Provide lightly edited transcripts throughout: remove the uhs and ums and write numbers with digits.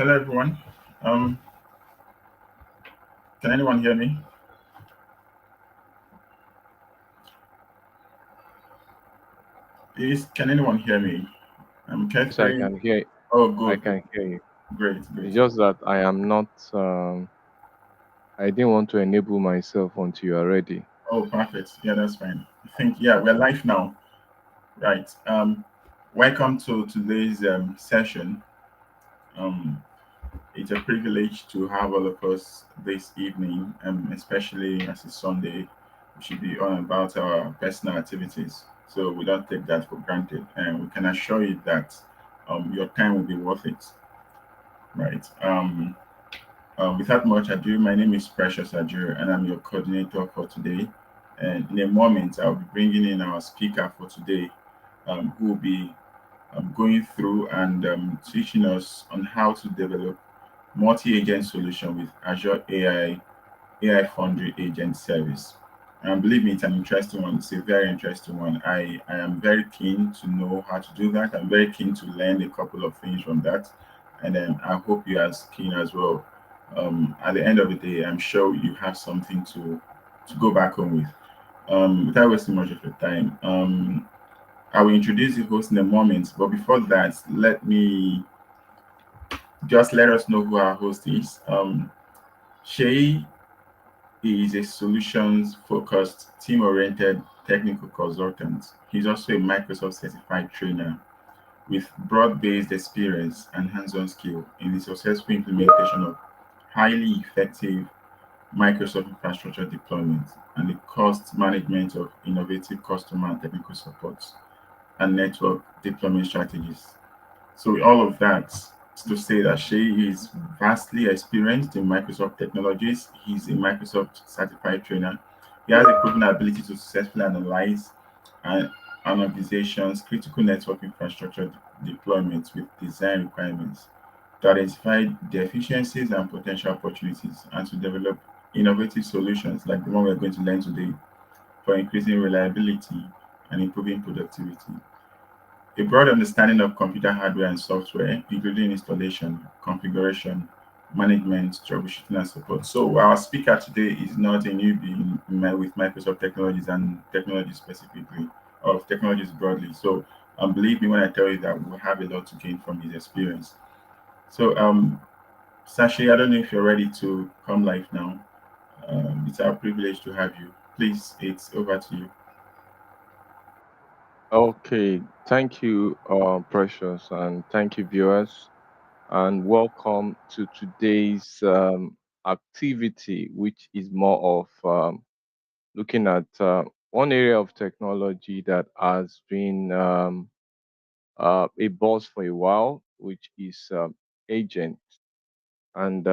Hello, everyone. Um, can anyone hear me? Can anyone hear me? Yes, I Catherine. can hear. Oh, I good, good, can hear you. great, great. It's just that I am not. I didn't want to enable myself until you are ready. Oh, perfect. Yeah, that's fine. I think we're live now. Right. Welcome to today's session. Um, it's a privilege to have all of us this evening, especially as it's Sunday. We should be on about our personal activities, so we don't take that for granted, and we can assure you that your time will be worth it. Right. Without much ado, my name is Precious Azure, and I'm your coordinator for today. And in a moment, I'll be bringing in our speaker for today, who will be going through and teaching us on how to develop multi-agent solution with Azure AI Foundry Agent Service. And believe me, it's an interesting one. It's a very interesting one. I am very keen to know how to do that. I'm very keen to learn a couple of things from that. And then I hope you're as keen as well. At the end of the day, I'm sure you have something to go back home with. Without wasting much of your time, I will introduce the host in a moment. But before that, let us know who our host is. Shay is a solutions focused, team oriented technical consultant. He's also a Microsoft certified trainer with broad based experience and hands on skill in the successful implementation of highly effective Microsoft infrastructure deployment and the cost management of innovative customer and technical support and network deployment strategies. So with all of that, to say that Shay is vastly experienced in Microsoft technologies. He's a Microsoft certified trainer. He has a proven ability to successfully analyze an, an organization's critical network infrastructure deployments with design requirements to identify deficiencies and potential opportunities and to develop innovative solutions like the one we're going to learn today for increasing reliability and improving productivity. A broad understanding of computer hardware and software, including installation, configuration, management, troubleshooting, and support. So, our speaker today is not a newbie with Microsoft technologies and technology specifically, or technologies broadly. So, believe me when I tell you that we'll have a lot to gain from his experience. So, Sashi, I don't know if you're ready to come live now. It's our privilege to have you. Please, it's over to you. Okay, thank you, Precious, and thank you, viewers, and welcome to today's activity, which is more of looking at one area of technology that has been a buzz for a while, which is agent. And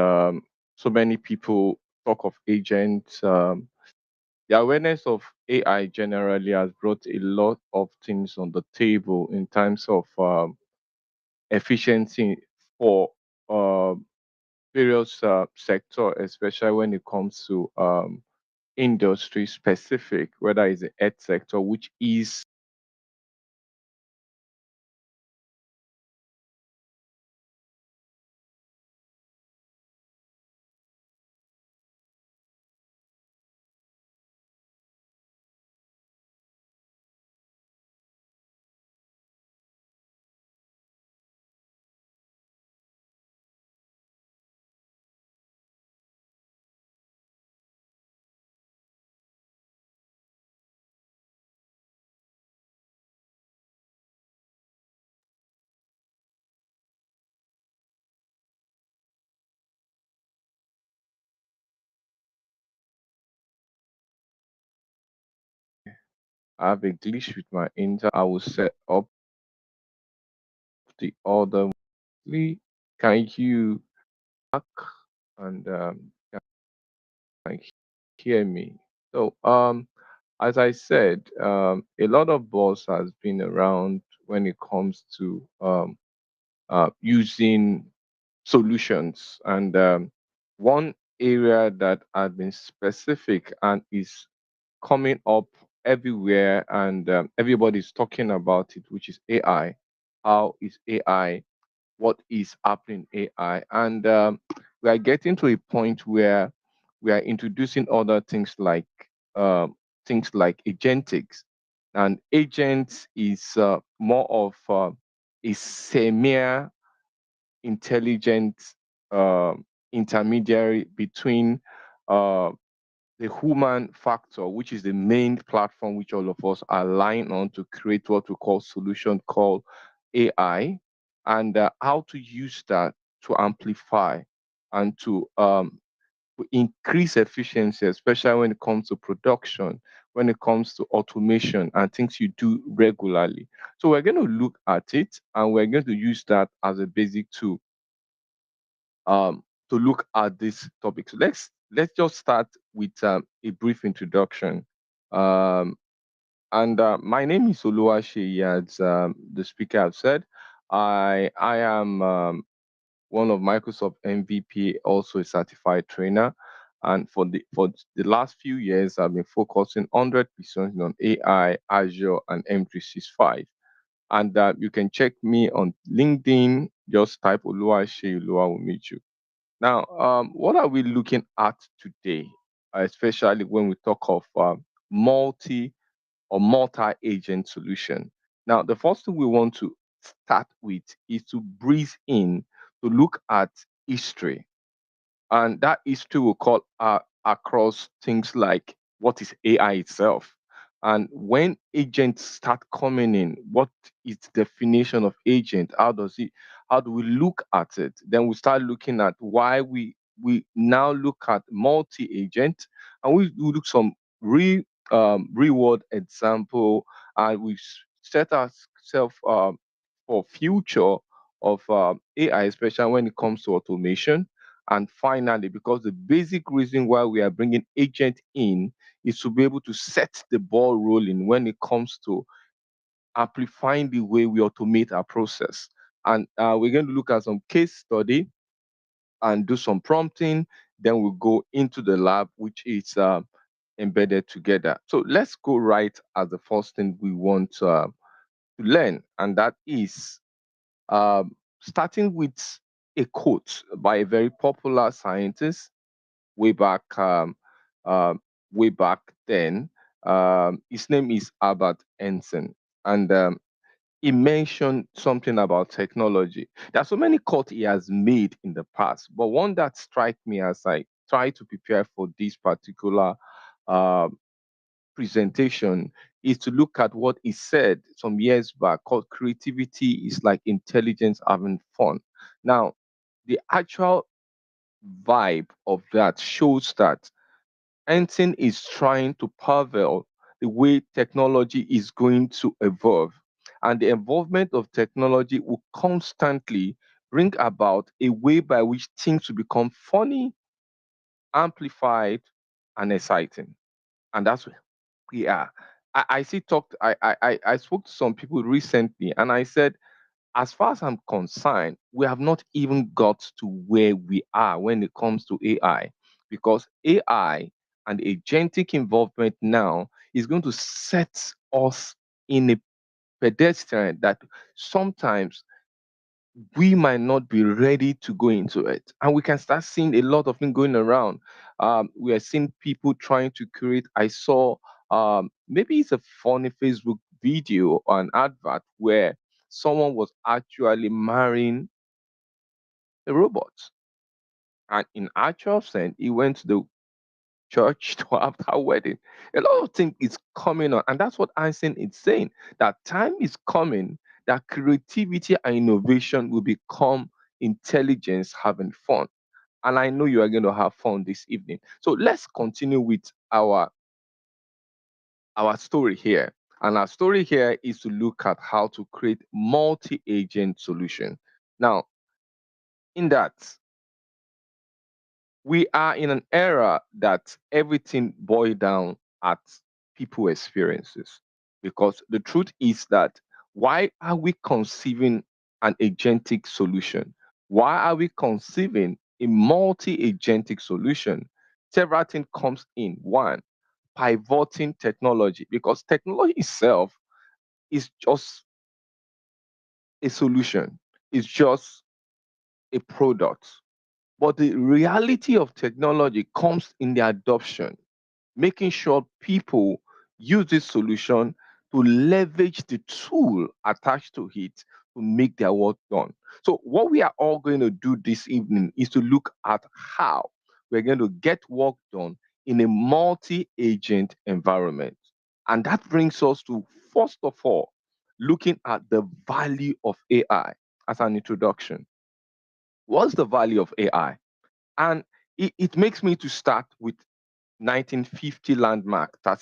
so many people talk of agents. The awareness of AI generally has brought a lot of things on the table in terms of efficiency for uh, various sector, especially when it comes to industry specific, whether it's the ed sector, which is I have a glitch with my inter. I will set up the other. Can you back and can hear me? So as I said, a lot of buzz has been around when it comes to using solutions. And one area that has been specific and is coming up everywhere, and everybody's talking about it, which is AI. How is AI what is happening in AI. And we are getting to a point where we are introducing other um, things like agentics. And agents is more of a semi intelligent intermediary between uh, the human factor, which is the main platform which all of us are relying on to create what we call solution called AI, and how to use that to amplify and to increase efficiency, especially when it comes to production, when it comes to automation and things you do regularly. So we're going to look at it and we're going to use that as a basic tool to look at this topic. So let's just start with a brief introduction. Um, and My name is Oluwaseyi, as the speaker have said. I am one of Microsoft MVP, also a certified trainer. And for the last few years, I've been focusing 100% on AI, Azure, and M365. And you can check me on LinkedIn. Just type Oluwaseyi, Olua will meet you. Now, what are we looking at today, especially when we talk of multi or multi-agent solution? Now, the first thing we want to start with is to breeze in to look at history, and that is to will call across things like what is AI itself. And when agents start coming in, what is the definition of agent? How do we look at it? Then we start looking at why we now look at multi-agent, and we look some reward example, and we set ourselves for future of AI, especially when it comes to automation. And finally, because the basic reason why we are bringing agent in is to be able to set the ball rolling when it comes to amplifying the way we automate our process. And we're going to look at some case study and do some prompting. Then we'll go into the lab, which is embedded together. So let's go right at the first thing we want to learn, and that is starting with a quote by a very popular scientist way back um, way back then. His name is Albert Einstein, and he mentioned something about technology. There are so many quotes he has made in the past, but one that strike me as I try to prepare for this particular uh, presentation is to look at what he said some years back called creativity is like intelligence having fun. Now, the actual vibe of that shows that Ensign is trying to parallel the way technology is going to evolve. And the involvement of technology will constantly bring about a way by which things will become funny, amplified, and exciting. And that's where we are. I see talked I spoke to some people recently and I said, as far as I'm concerned, we have not even got to where we are when it comes to AI, because AI and agentic involvement now is going to set us in a pedestrian that sometimes we might not be ready to go into it. And we can start seeing a lot of things going around. We are seeing people trying to create. I saw maybe it's a funny Facebook video or an advert where someone was actually marrying a robot. And in actual sense, he went to the church to have that wedding. A lot of things is coming on. And that's what Einstein is saying, that time is coming that creativity and innovation will become intelligence having fun. And I know you are going to have fun this evening. So let's continue with our story here. And our story here is to look at how to create multi-agent solution. Now, in that, we are in an era that everything boils down at people experiences, because the truth is that why are we conceiving an agentic solution? Why are we conceiving a multi-agentic solution? Several things comes in. One, pivoting technology, because technology itself is just a solution. It's just a product. But the reality of technology comes in the adoption, making sure people use this solution to leverage the tool attached to it to make their work done. So, what we are all going to do this evening is to look at how we're going to get work done in a multi agent environment. And that brings us to, first of all, looking at the value of AI as an introduction. What's the value of AI? And it makes me to start with 1950 landmark that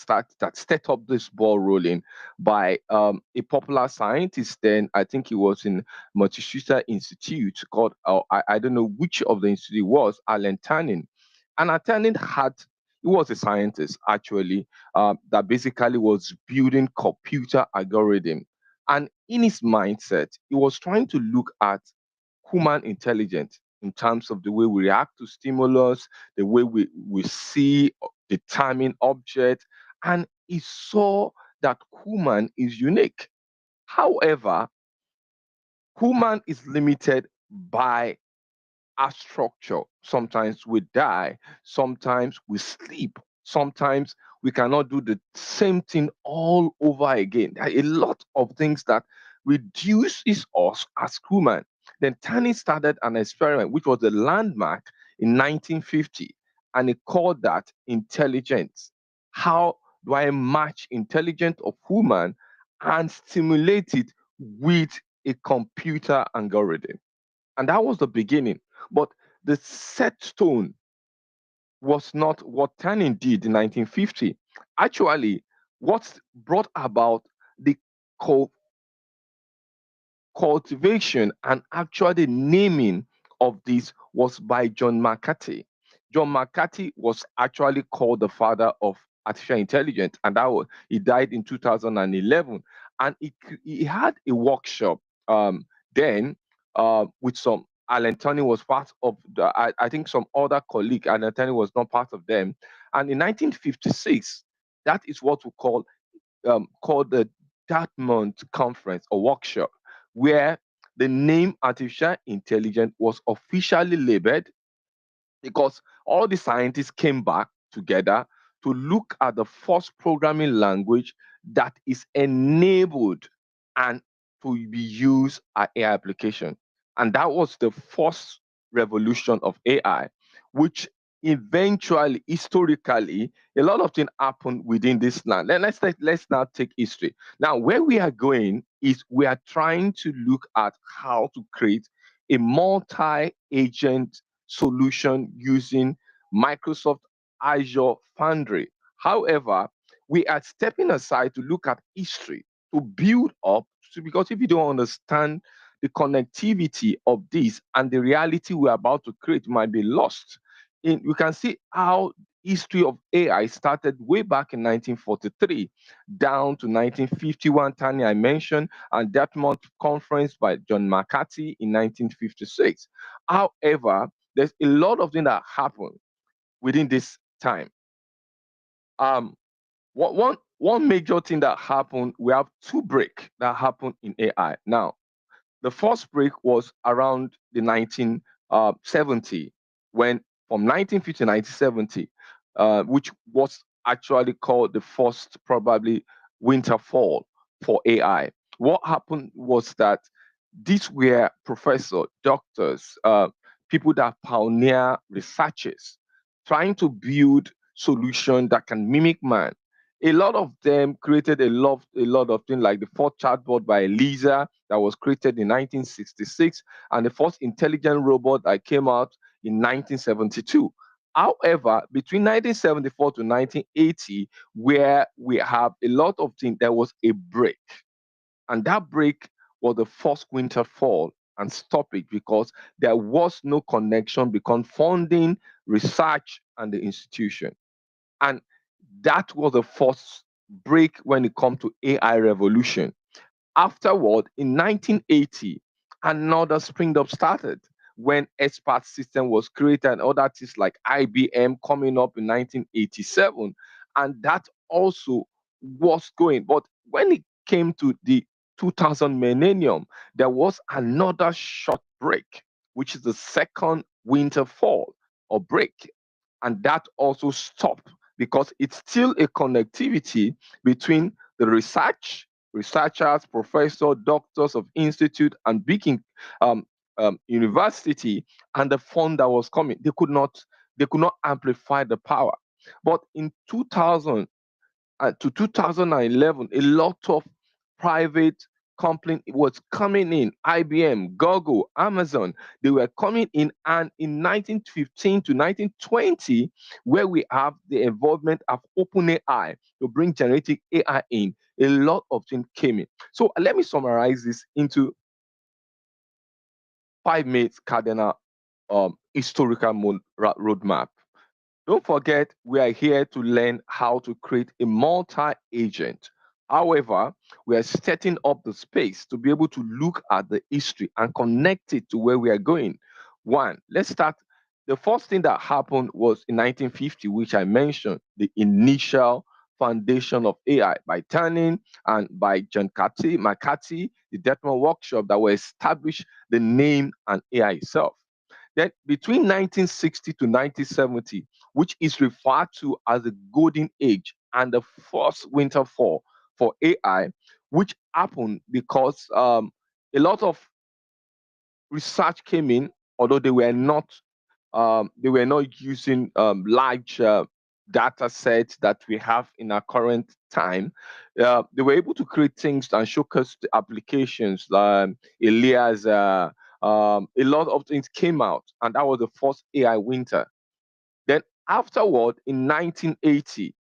set up this ball rolling by a popular scientist. Then I think he was in Massachusetts Institute called I don't know which of the institute it was, Alan Turing. And Turing had he was a scientist actually that basically was building computer algorithm. And in his mindset, he was trying to look at human intelligence in terms of the way we react to stimulus, the way we see, determine objects, and he saw that human is unique. However, human is limited by our structure. Sometimes we die, sometimes we sleep, sometimes we cannot do the same thing all over again. There are a lot of things that reduces us as human. Then Tani started an experiment, which was a landmark in 1950, and he called that intelligence. How do I match intelligence of human and stimulate it with a computer algorithm? And that was the beginning. But the set stone was not what Tannen did in 1950. Actually, what brought about the cultivation and actually naming of this was by John McCarthy. John McCarthy was actually called the father of artificial intelligence, and he died in 2011. And he had a workshop then with some. Alan Turing was part of I think some other colleague. Alan Turing was not part of them. And in 1956, that is what we called the Dartmouth Conference or workshop, where the name artificial intelligence was officially labeled because all the scientists came back together to look at the first programming language that is enabled and to be used at AI application. And that was the first revolution of AI, which eventually, historically, a lot of things happened within this land. Let's now take history. Now, where we are going is we are trying to look at how to create a multi-agent solution using Microsoft Azure Foundry. However, we are stepping aside to look at history to build up, because if you don't understand the connectivity of this and the reality we're about to create might be lost. We can see how history of AI started way back in 1943 down to 1951, Tanya I mentioned, and Dartmouth Conference by John McCarthy in 1956. However, there's a lot of things that happen within this time. One major thing that happened, we have two break that happened in AI. Now, the first break was around the 1970, when from 1950 to 1970, which was actually called the first probably winter fall for AI. What happened was that these were professors, doctors, people that pioneer researchers trying to build solutions that can mimic man. A lot of them created a lot of things like the first chatbot by Elisa that was created in 1966 and the first intelligent robot that came out in 1972. However, between 1974 to 1980, where we have a lot of things, there was a break. And that break was the first winter fall and stop it because there was no connection between funding, research, and the institution. And that was the first break when it comes to AI revolution. Afterward, in 1980, another spring up started when expert system was created and other things like IBM coming up in 1987. And that also was going. But when it came to the 2000 millennium, there was another short break. which is the second winter fall or break. And that also stopped because it's still a connectivity between the researchers, professors, doctors of institute and um, university and the fund that was coming. They could not amplify the power. But in 2000 to 2011, a lot of private company was coming in. IBM, Google, Amazon, they were coming in. And in 1915 to 1920, where we have the involvement of OpenAI to bring generative AI in, a lot of things came in. So let me summarize this into 5 minutes cardinal historical roadmap. Don't forget, we are here to learn how to create a multi agent. However, we are setting up the space to be able to look at the history and connect it to where we are going. One, let's start. The first thing that happened was in 1950, which I mentioned, the initial foundation of AI by Turning and by John McCarthy, the Detman workshop that were established the name and AI itself. Then between 1960 to 1970, which is referred to as the golden age and the first winter fall for AI, which happened because a lot of research came in, although they were not using large data sets that we have in our current time. They were able to create things and showcase the applications. Elias, a lot of things came out, and that was the first AI winter. Then afterward, in 1980,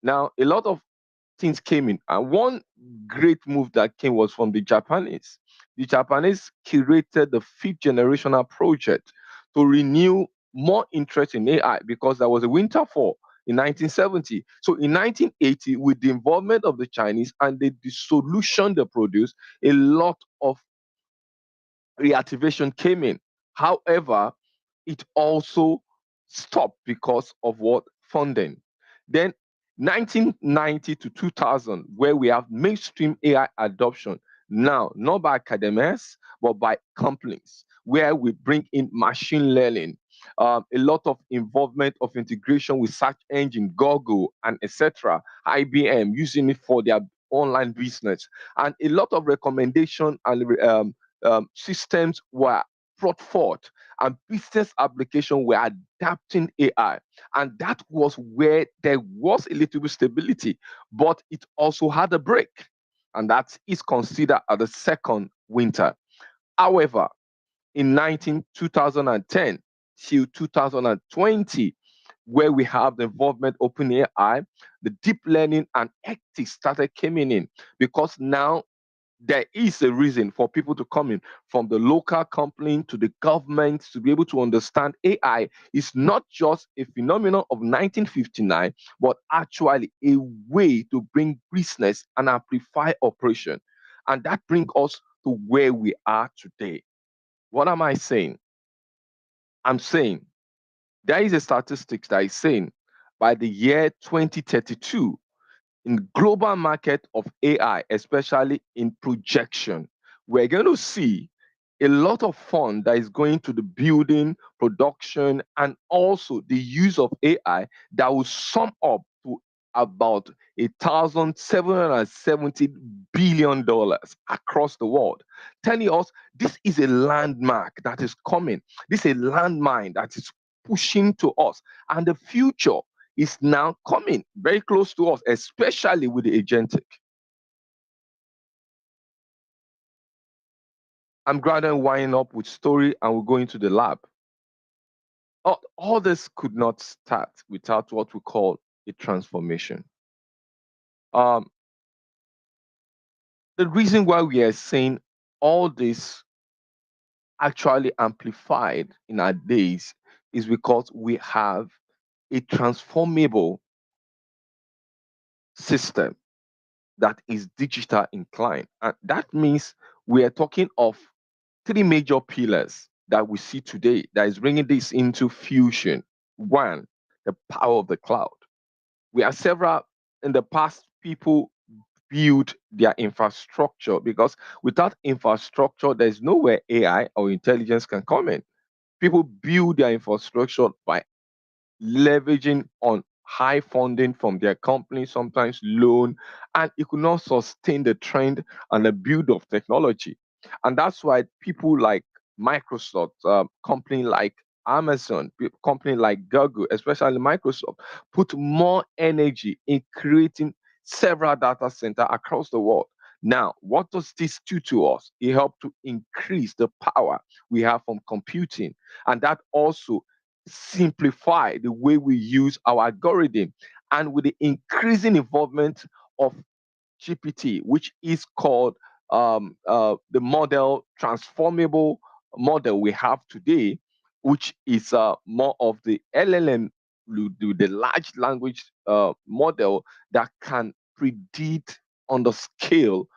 now a lot of things came in, and one great move that came was from the Japanese. The Japanese curated the fifth generational project to renew more interest in AI because there was a winter fall in 1970. So in 1980, with the involvement of the Chinese and the solution they produced, a lot of reactivation came in. However, it also stopped because of what funding. Then 1990 to 2000, where we have mainstream AI adoption now, not by academics, but by companies, where we bring in machine learning, a lot of involvement of integration with search engine, Google, and etc. IBM using it for their online business, and a lot of recommendation and systems were brought forth and business application were adapting AI. And that was where there was a little bit stability, but it also had a break. And that is considered as the second winter. However, in 2010 till 2020, where we have the involvement of OpenAI, the deep learning and ethics started coming in because now there is a reason for people to come in from the local company to the government to be able to understand AI is not just a phenomenon of 1959, but actually a way to bring business and amplify operation. And that brings us to where we are today. What am I saying? I'm saying there is a statistics that is saying by the year 2032, in global market of AI, especially in projection, we're going to see a lot of fund that is going to the building, production, and also the use of AI that will sum up to about $1,770 billion across the world, telling us this is a landmark that is coming. This is a landmine that is pushing to us, and the future is now coming very close to us, especially with the agentic. I'm gradually winding up with story and we'll go into the lab. All this could not start without what we call a transformation. Um, the reason why we are saying all this actually amplified in our days is because we have a transformable system that is digital inclined. And that means we are talking of three major pillars that we see today that is bringing this into fusion. One, the power of the cloud. We have several in the past people build their infrastructure, because without infrastructure, there's nowhere AI or intelligence can come in. People build their infrastructure by leveraging on high funding from their company, sometimes loan, and it could not sustain the trend and the build of technology. And that's why people like Microsoft, company like Amazon, company like Google, especially Microsoft, put more energy in creating several data centers across the world. Now, what does this do to us? It helps to increase the power we have from computing, and that also simplify the way we use our algorithm. And with the increasing involvement of GPT, which is called the model transformable model we have today, which is more of the LLM, the large language model that can predict on the scale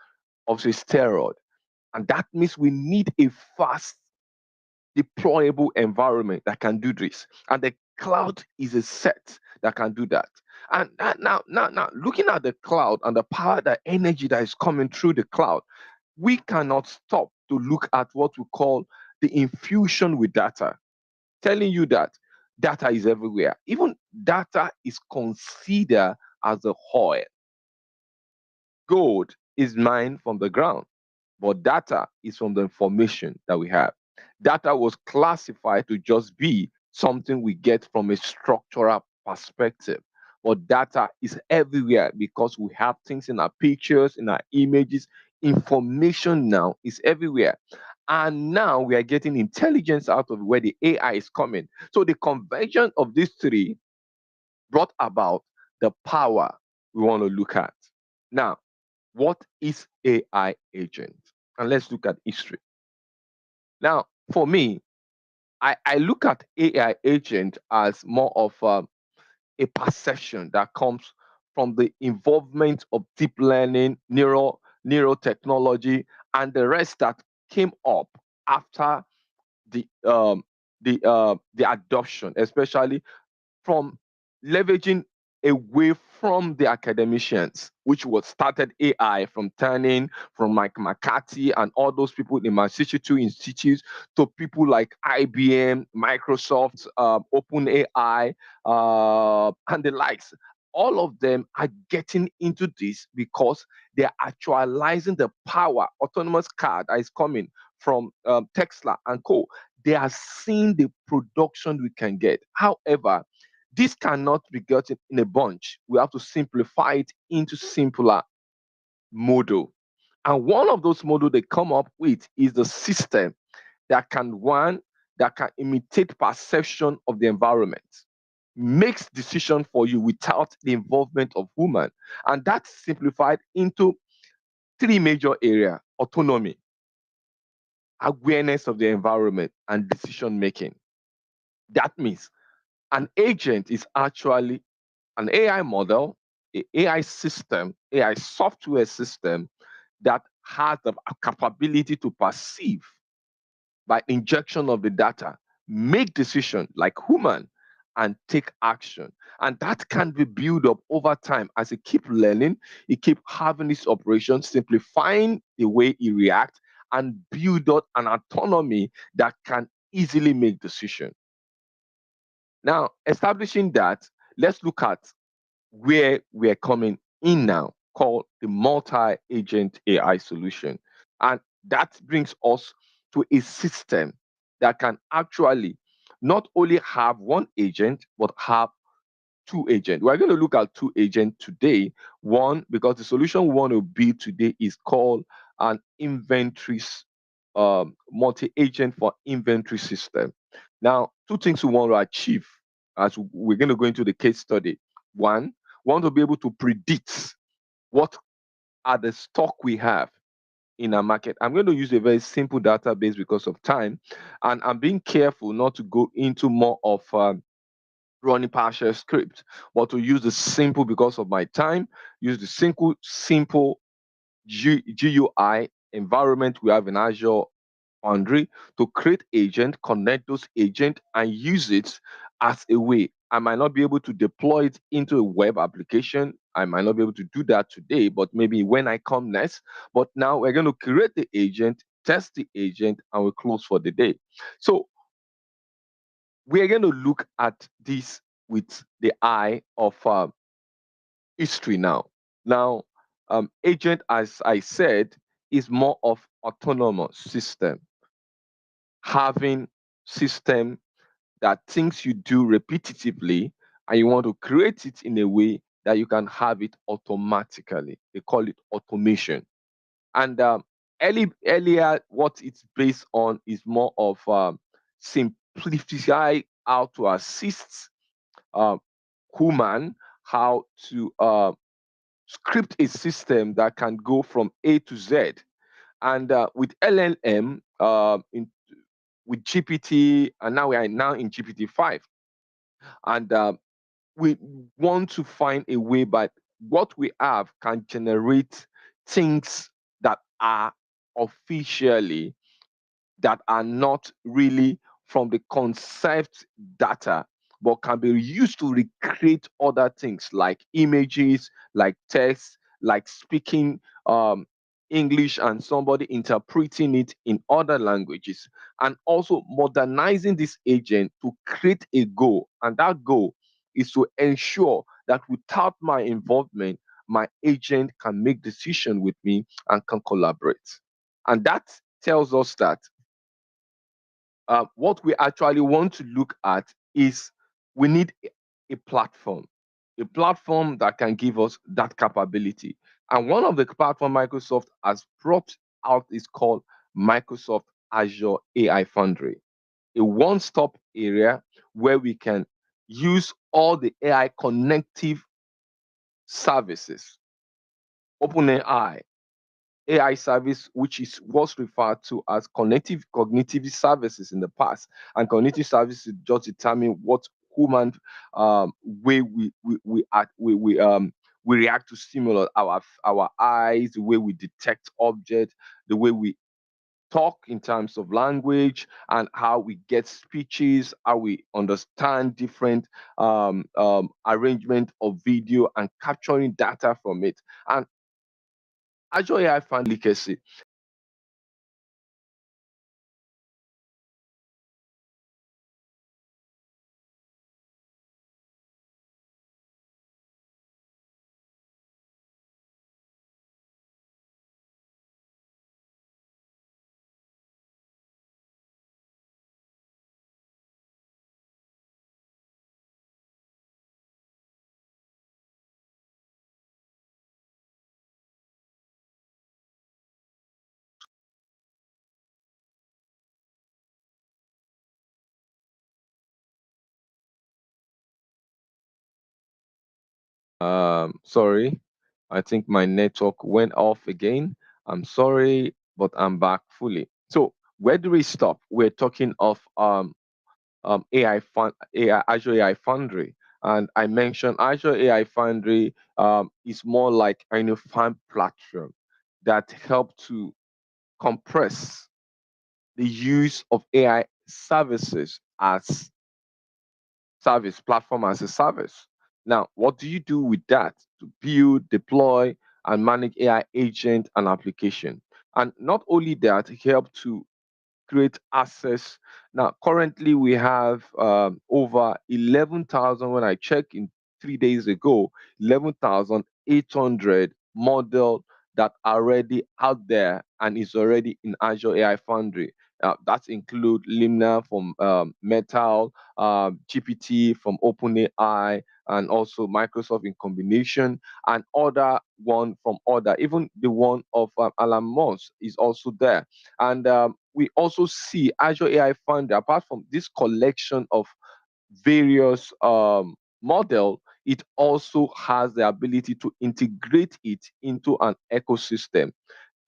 of the steroid. And that means we need a fast deployable environment that can do this. And the cloud is a set that can do that. And now, looking at the cloud and the power, the energy that is coming through the cloud, we cannot stop to look at what we call the infusion with data, telling you that data is everywhere. Even data is considered as a oil. Gold is mined from the ground, but data is from the information that we have. Data was classified to just be something we get from a structural perspective. But data is everywhere because we have things in our pictures, in our images. Information now is everywhere. And now we are getting intelligence out of where the AI is coming. So the convergence of these three brought about the power we want to look at. Now, what is AI agent? And let's look at history. Now, for me, I look at AI agent as more of a perception that comes from the involvement of deep learning, neurotechnology, and the rest that came up after the the adoption, especially from leveraging away from the academicians, which was started AI from Turning, from Mike McCarthy and all those people in Massachusetts institutes, to people like IBM, Microsoft, OpenAI, and the likes. All of them are getting into this because they're actualizing the power. Autonomous car that is coming from Tesla and co. They are seeing the production we can get. However, this cannot be gotten in a bunch. We have to simplify it into simpler model. And one of those models they come up with is the system that can imitate perception of the environment, makes decision for you without the involvement of human. And that's simplified into three major areas: autonomy, awareness of the environment, and decision making. That means an agent is actually an AI model, a AI system, AI software system that has the capability to perceive by injection of the data, make decision like human, and take action. And that can be built up over time as it keep learning, it keep having this operation, simplifying the way it reacts, and build up an autonomy that can easily make decision. Now, establishing that, let's look at where we're coming in now, called the multi-agent AI solution. And that brings us to a system that can actually not only have one agent, but have two agents. We're going to look at two agents today. One, because the solution we want to build today is called an inventory multi-agent for inventory system. Now, two things we want to achieve as we're going to go into the case study. One, we want to be able to predict what are the stock we have in our market. I'm going to use a very simple database because of time, and I'm being careful not to go into more of running PowerShell script, but to use the simple because of my time. Use the simple GUI environment we have in Azure Foundry to create agent, connect those agents, and use it as a way I might not be able to deploy it into a web application. I might not be able to do that today, but maybe when I come next. But now we're going to create the agent, test the agent, and we close for the day. So we are going to look at this with the eye of history now. Now, agent, as I said, is more of autonomous system, having system that things you do repetitively and you want to create it in a way that you can have it automatically. They call it automation. And earlier, what it's based on is more of simplify how to assist uh, human, how to script a system that can go from A to Z. And with LLM, with GPT, and now we are now in GPT-5. And we want to find a way, but what we have can generate things that are officially, that are not really from the concept data, but can be used to recreate other things like images, like text, like speaking English and somebody interpreting it in other languages, and also modernizing this agent to create a goal. And that goal is to ensure that without my involvement, my agent can make decision with me and can collaborate. And that tells us that what we actually want to look at is we need a platform that can give us that capability. And one of the platform Microsoft has brought out is called Microsoft Azure AI Foundry, a one-stop area where we can use all the AI connective services, OpenAI, AI service, which is what's referred to as cognitive services in the past. And cognitive services just determine what human way we act, we react to stimulus, our eyes, the way we detect objects, the way we talk in terms of language, and how we get speeches, how we understand different arrangement of video and capturing data from it. And Azure AI found legacy. Sorry, I think my network went off again. I'm sorry, but I'm back fully. So where do we stop? We're talking of AI Azure AI Foundry, and I mentioned Azure AI Foundry is more like a unified platform that help to compress the use of AI services as platform as a service. Now, what do you do with that to build, deploy, and manage AI agent and application? And not only that, it help to create access. Now, currently we have over 11,000, when I checked in 3 days ago, 11,800 model that are already out there and is already in Azure AI Foundry. That include Limna from Metal, GPT from OpenAI, and also Microsoft in combination, and other one from other. Even the one of Alan Moss is also there. And we also see Azure AI Foundry, apart from this collection of various model, it also has the ability to integrate it into an ecosystem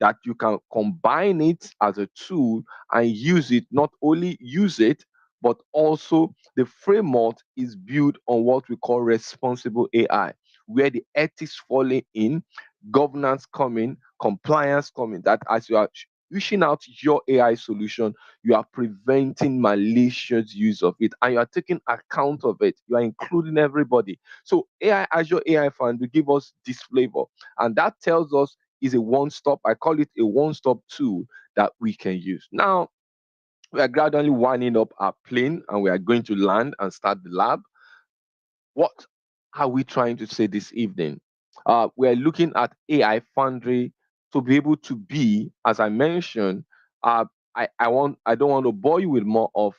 that you can combine it as a tool and use it, not only use it, but also the framework is built on what we call responsible AI, where the ethics falling in, governance coming, compliance coming, that as you are pushing out your AI solution, you are preventing malicious use of it, and you are taking account of it. You are including everybody. So AI, Azure AI Foundry give us this flavor, and that tells us is a one-stop. I call it a one-stop tool that we can use. Now we are gradually winding up our plane, and we are going to land and start the lab. What are we trying to say this evening? We're looking at AI Foundry to be able to be, as I mentioned, I don't want to bore you with more of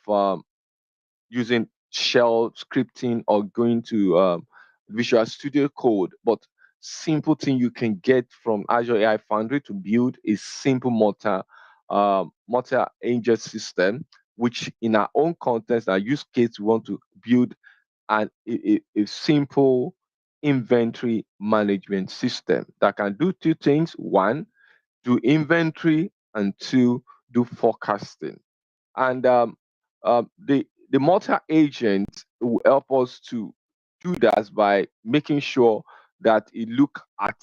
using shell scripting or going to Visual Studio Code, but simple thing you can get from Azure AI Foundry to build a simple multi system, which in our own context, our use case, we want to build a simple inventory management system that can do two things. One, do inventory, and two, do forecasting. And the multi agent will help us to do that by making sure that it look at.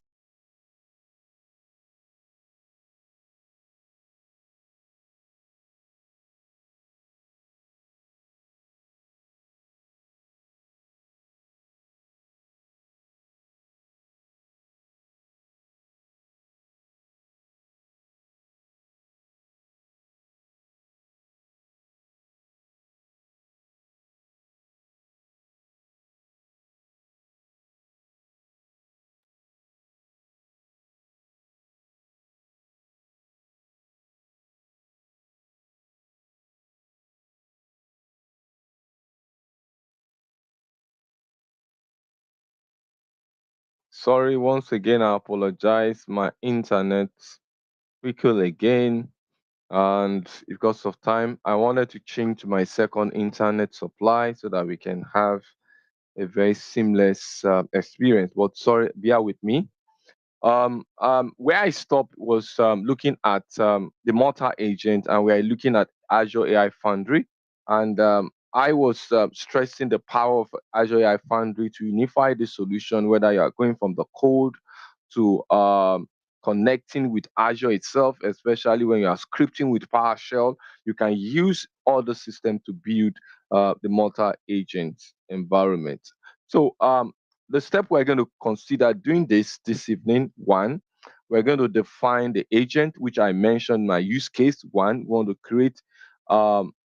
Sorry, once again, I apologize. My internet quickly again, and because of time, I wanted to change my second internet supply so that we can have a very seamless experience. But sorry, bear with me. Where I stopped was looking at the Multi agent, and we are looking at Azure AI Foundry. And I was stressing the power of Azure AI Foundry to unify the solution, whether you are going from the code to connecting with Azure itself, especially when you are scripting with PowerShell. You can use all the system to build the multi-agent environment. So the step we're going to consider doing this evening, one, we're going to define the agent, which I mentioned my use case. One, we want to create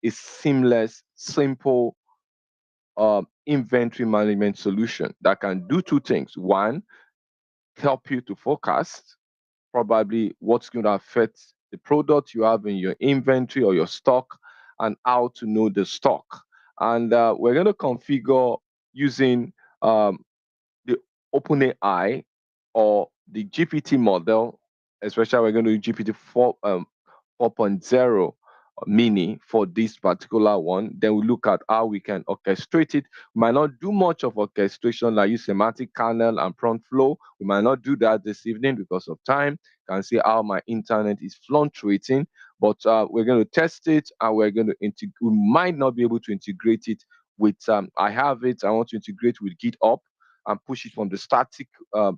a seamless, simple inventory management solution that can do two things. One, help you to forecast probably what's going to affect the product you have in your inventory or your stock, and how to know the stock. And we're going to configure using the OpenAI or the GPT model, especially we're going to use GPT 4.0 mini for this particular one. Then we look at how we can orchestrate it. We might not do much of orchestration like use semantic kernel and prompt flow. We might not do that this evening because of time. You can see how my internet is fluctuating, but we're going to test it, and we're going to integrate. We might not be able to integrate it with. I have it. I want to integrate with GitHub and push it from the static,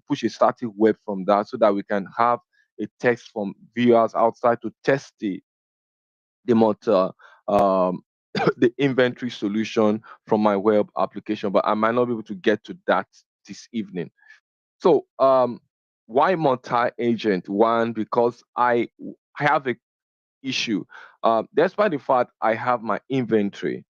push a static web from that, so that we can have a text from viewers outside to test the motor, the inventory solution from my web application. But I might not be able to get to that this evening. So why multi-agent? One, because I have a issue. Despite the fact I have my inventory,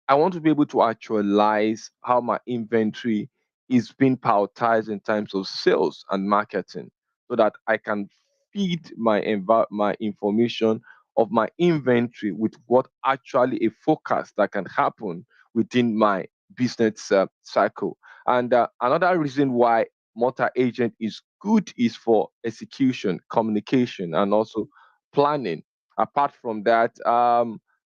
I want to be able to actualize how my inventory is being prioritized in terms of sales and marketing, so that I can feed my information of my inventory with what actually a forecast that can happen within my business cycle. And another reason why multi-agent is good is for execution, communication, and also planning. Apart from that,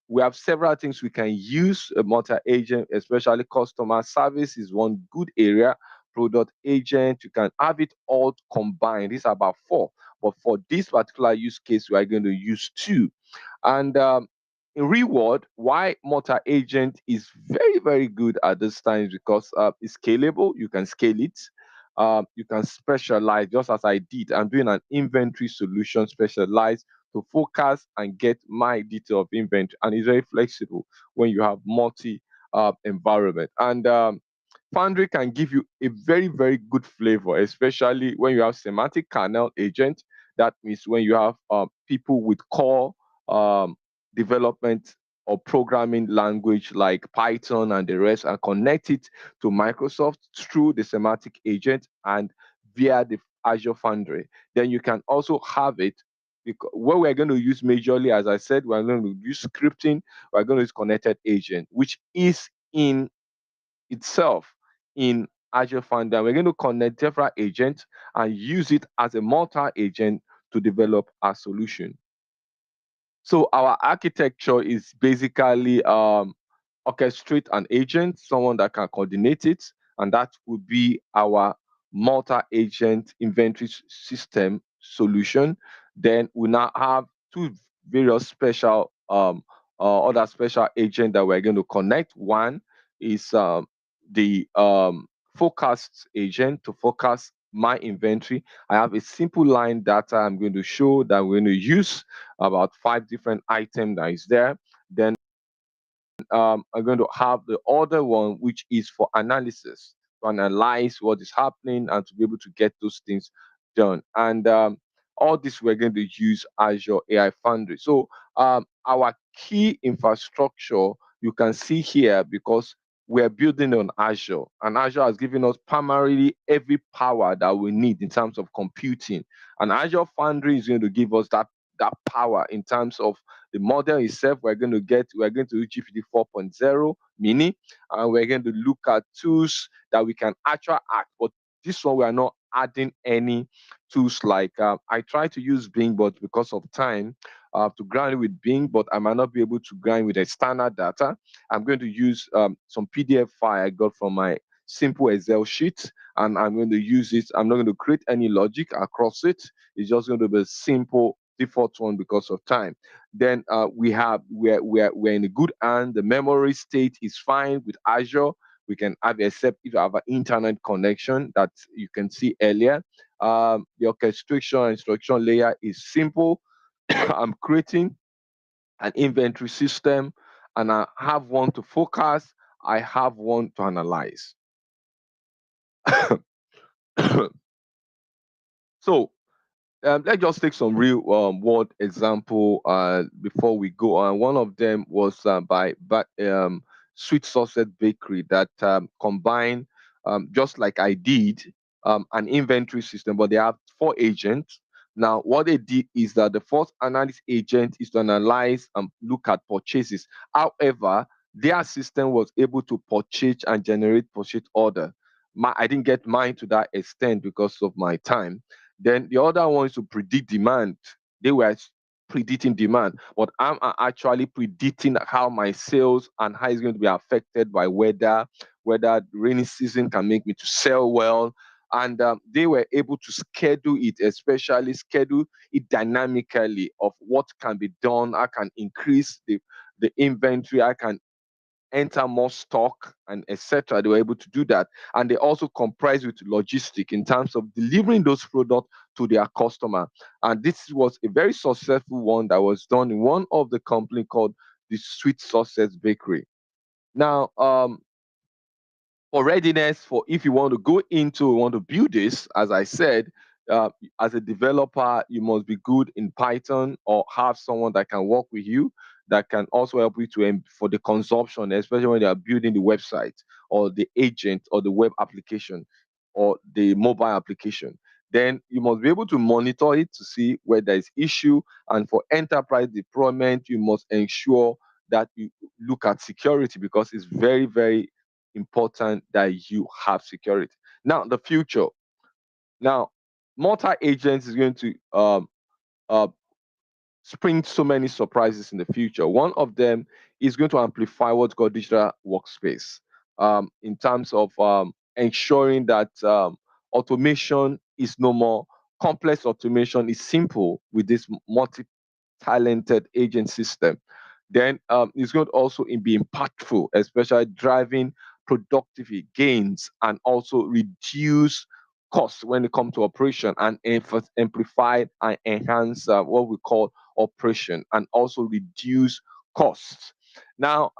we have several things we can use a multi-agent, especially customer service is one good area. Product agent, you can have it all combined. These are about four, but for this particular use case, we are going to use two. And in reward, why multi-agent is very, very good at this time is because it's scalable. You can scale it. You can specialize, just as I did. I'm doing an inventory solution specialized to focus and get my detail of inventory, and it's very flexible when you have multi environment. And Foundry can give you a very, very good flavor, especially when you have semantic kernel agent. That means when you have people with core um, development or programming language like Python and the rest, and connect it to Microsoft through the semantic agent and via the Azure Foundry. Then you can also have it because what we're going to use majorly, as I said, we're going to use scripting, we're going to use connected agent, which is in itself in Azure Foundry. We're going to connect different agents and use it as a multi-agent to develop our solution. So our architecture is basically orchestrate an agent, someone that can coordinate it, and that would be our multi-agent inventory system solution. Then we now have two various special other special agent that we're going to connect. One is the forecast agent to forecast my inventory. I have a simple line data I'm going to show that we're going to use about 5 different items that is there. Then I'm going to have the other one, which is for analysis, to analyze what is happening and to be able to get those things done. And all this we're going to use Azure AI Foundry. So our key infrastructure you can see here because we're building on Azure, and Azure has given us primarily every power that we need in terms of computing. And Azure Foundry is going to give us that power in terms of the model itself. We're going to use GPT 4.0 mini, and we're going to look at tools that we can actually act. But this one, we are not adding any tools like I try to use Bing, but because of time, to grind with Bing, but I might not be able to grind with external data. I'm going to use some PDF file I got from my simple Excel sheet, and I'm going to use it. I'm not going to create any logic across it. It's just going to be a simple default one because of time. Then we're in a good hand. The memory state is fine with Azure. We can have, except if you have an internet connection that you can see earlier. The orchestration and instruction layer is simple. I'm creating an inventory system, and I have one to focus. I have one to analyze. So let's just take some real world example before we go on. One of them was by Sweet Sausage Bakery that combined, just like I did, an inventory system, but they have 4 agents. Now, what they did is that the first analysis agent is to analyze and look at purchases. However, their system was able to purchase and generate purchase order. I didn't get mine to that extent because of my time. Then the other one is to predict demand. They were predicting demand, but I'm actually predicting how my sales and how it's going to be affected by weather, whether rainy season can make me to sell well. And they were able to schedule it, especially schedule it dynamically of what can be done. I can increase the inventory. I can enter more stock and etc. They were able to do that, and they also comprise with logistic in terms of delivering those products to their customer. And this was a very successful one that was done in one of the company called the Sweet Success Bakery. Now, for readiness, for if you want to go into, want to build this, as I said, uh, as a developer, you must be good in Python or have someone that can work with you that can also help you to for the consumption, especially when you are building the website or the agent or the web application or the mobile application. Then you must be able to monitor it to see where there is issue. And for enterprise deployment, you must ensure that you look at security because it's very, very important that you have security. Now, the future. Now, multi-agents is going to uh, spring so many surprises in the future. One of them is going to amplify what's called digital workspace in terms of ensuring that automation is no more complex. Automation is simple with this multi-talented agent system. Then it's going to also be impactful, especially driving productivity gains and also reduce costs when it comes to operation, and amplify and enhance what we call operation, and also reduce costs. Now,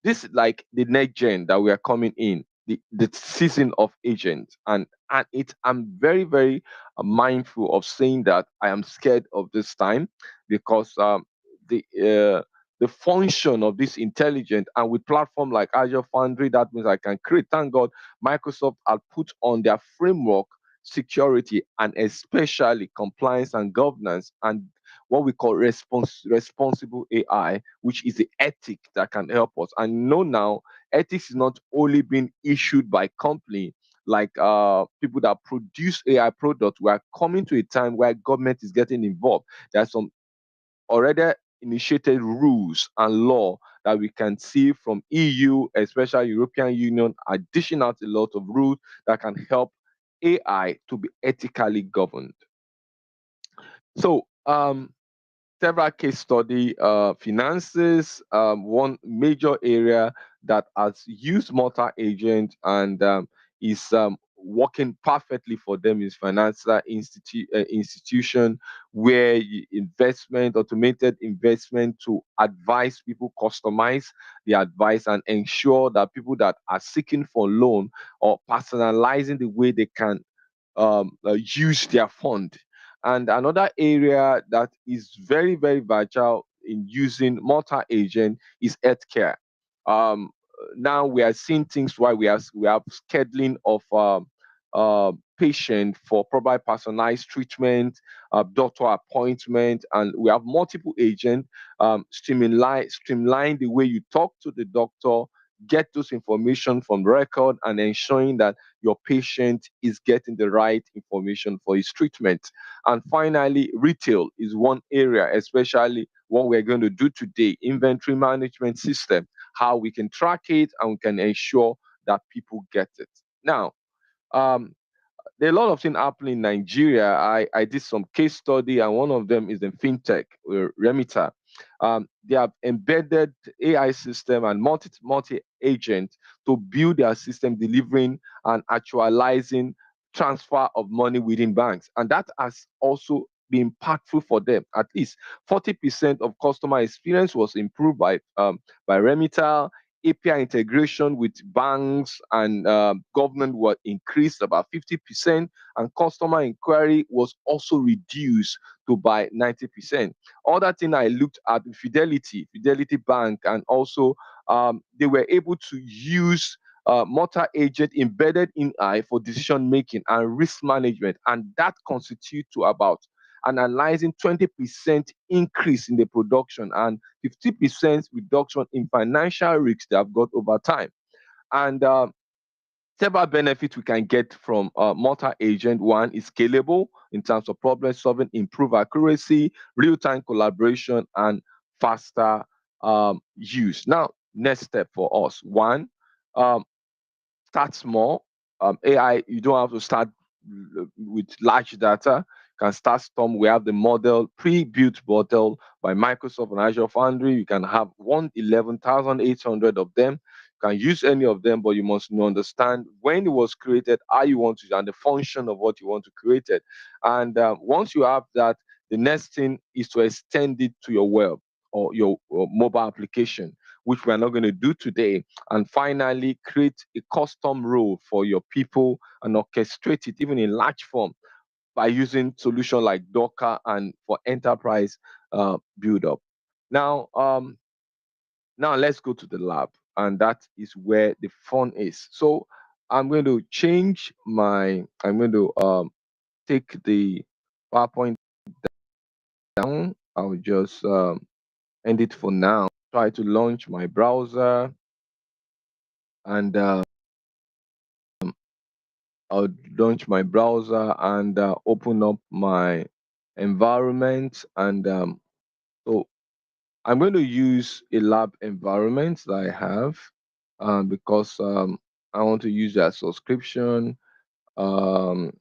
this is like the next gen that we are coming in, the season of agents, and I'm very, very mindful of saying that I am scared of this time, because the uh, the function of this intelligent, and with platform like Azure Foundry, that means I can create. Thank God Microsoft had put on their framework security, and especially compliance and governance, and what we call responsible AI, which is the ethic that can help us. And know now, ethics is not only being issued by company like people that produce AI products. We are coming to a time where government is getting involved. There are some already initiated rules and law that we can see from EU, especially European Union, are dishing out a lot of rules that can help AI to be ethically governed. So, several case study, finances, one major area that has used multi-agent and is working perfectly for them is financial institution, where investment, automated investment to advise people, customize the advice, and ensure that people that are seeking for loan or personalizing the way they can use their fund. And another area that is very, very vital in using multi-agent is healthcare. Um, Now we are seeing things why we have scheduling of patient for probably personalized treatment, doctor appointment, and we have multiple agents streamline the way you talk to the doctor, get those information from record, and ensuring that your patient is getting the right information for his treatment. And finally, retail is one area, especially what we're going to do today, inventory management system, how we can track it and we can ensure that people get it. Now, um, there are a lot of things happening in Nigeria. I did some case study, and one of them is in fintech, Remita. They have embedded AI system and multi agent to build their system, delivering and actualizing transfer of money within banks, and that has also been impactful for them. At least 40% of customer experience was improved by Remita. API integration with banks and government were increased about 50%, and customer inquiry was also reduced to by 90%. Other thing I looked at, Fidelity Bank, and also they were able to use multi-agent embedded in AI for decision making and risk management, and that constitute to about analyzing 20% increase in the production and 50% reduction in financial risks they have got over time. And several benefits we can get from multi-agent. One is scalable in terms of problem solving, improve accuracy, real-time collaboration, and faster use. Now, next step for us. One, um, start small. AI, you don't have to start with large data. You can start some. We have the model, pre-built model by Microsoft and Azure Foundry. You can have 11,800 of them. You can use any of them, but you must understand when it was created, how you want to, and the function of what you want to create it. And once you have that, the next thing is to extend it to your web or your mobile application, which we are not going to do today. And finally, create a custom role for your people and orchestrate it even in large form by using solution like Docker and for enterprise build up. Now, now let's go to the lab, and that is where the fun is. So I'm going to change my. I'm going to take the PowerPoint down. I'll just end it for now. Try to launch my browser, and I'll launch my browser and open up my environment. And so I'm going to use a lab environment that I have because I want to use that subscription. Um,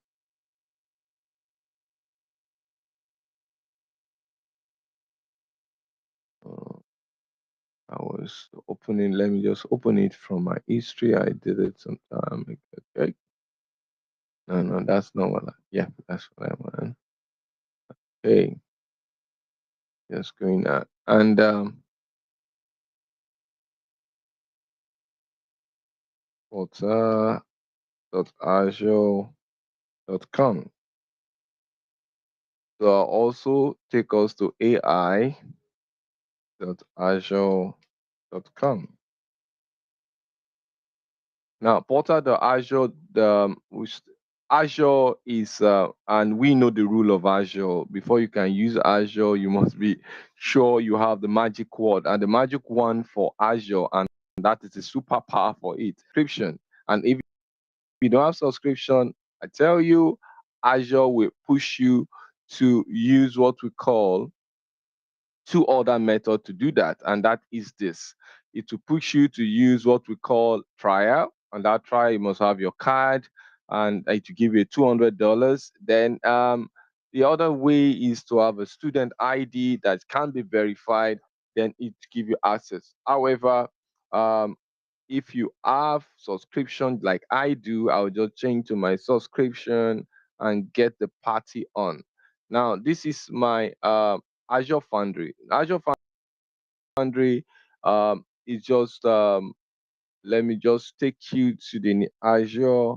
uh, I was opening, let me just open it from my history. I did it some time ago. Okay. No, no, that's not what yeah, that's what I want. Okay, just going out. And portal.azure.com. So I'll also take us to ai.azure.com. Now, portal.azure, which Azure is, and we know the rule of Azure. Before you can use Azure, you must be sure you have the magic word. And the magic one for Azure, and that is the superpower for it, subscription. And if you don't have subscription, I tell you, Azure will push you to use what we call two other method to do that, and that is this. It will push you to use what we call trial. On that trial, you must have your card, and it will give you $200. Then the other way is to have a student ID that can be verified. Then it give you access. However, um, if you have subscription like I do, I'll just change to my subscription and get the party on. Now, this is my Azure Foundry. Azure Foundry is just let me just take you to the Azure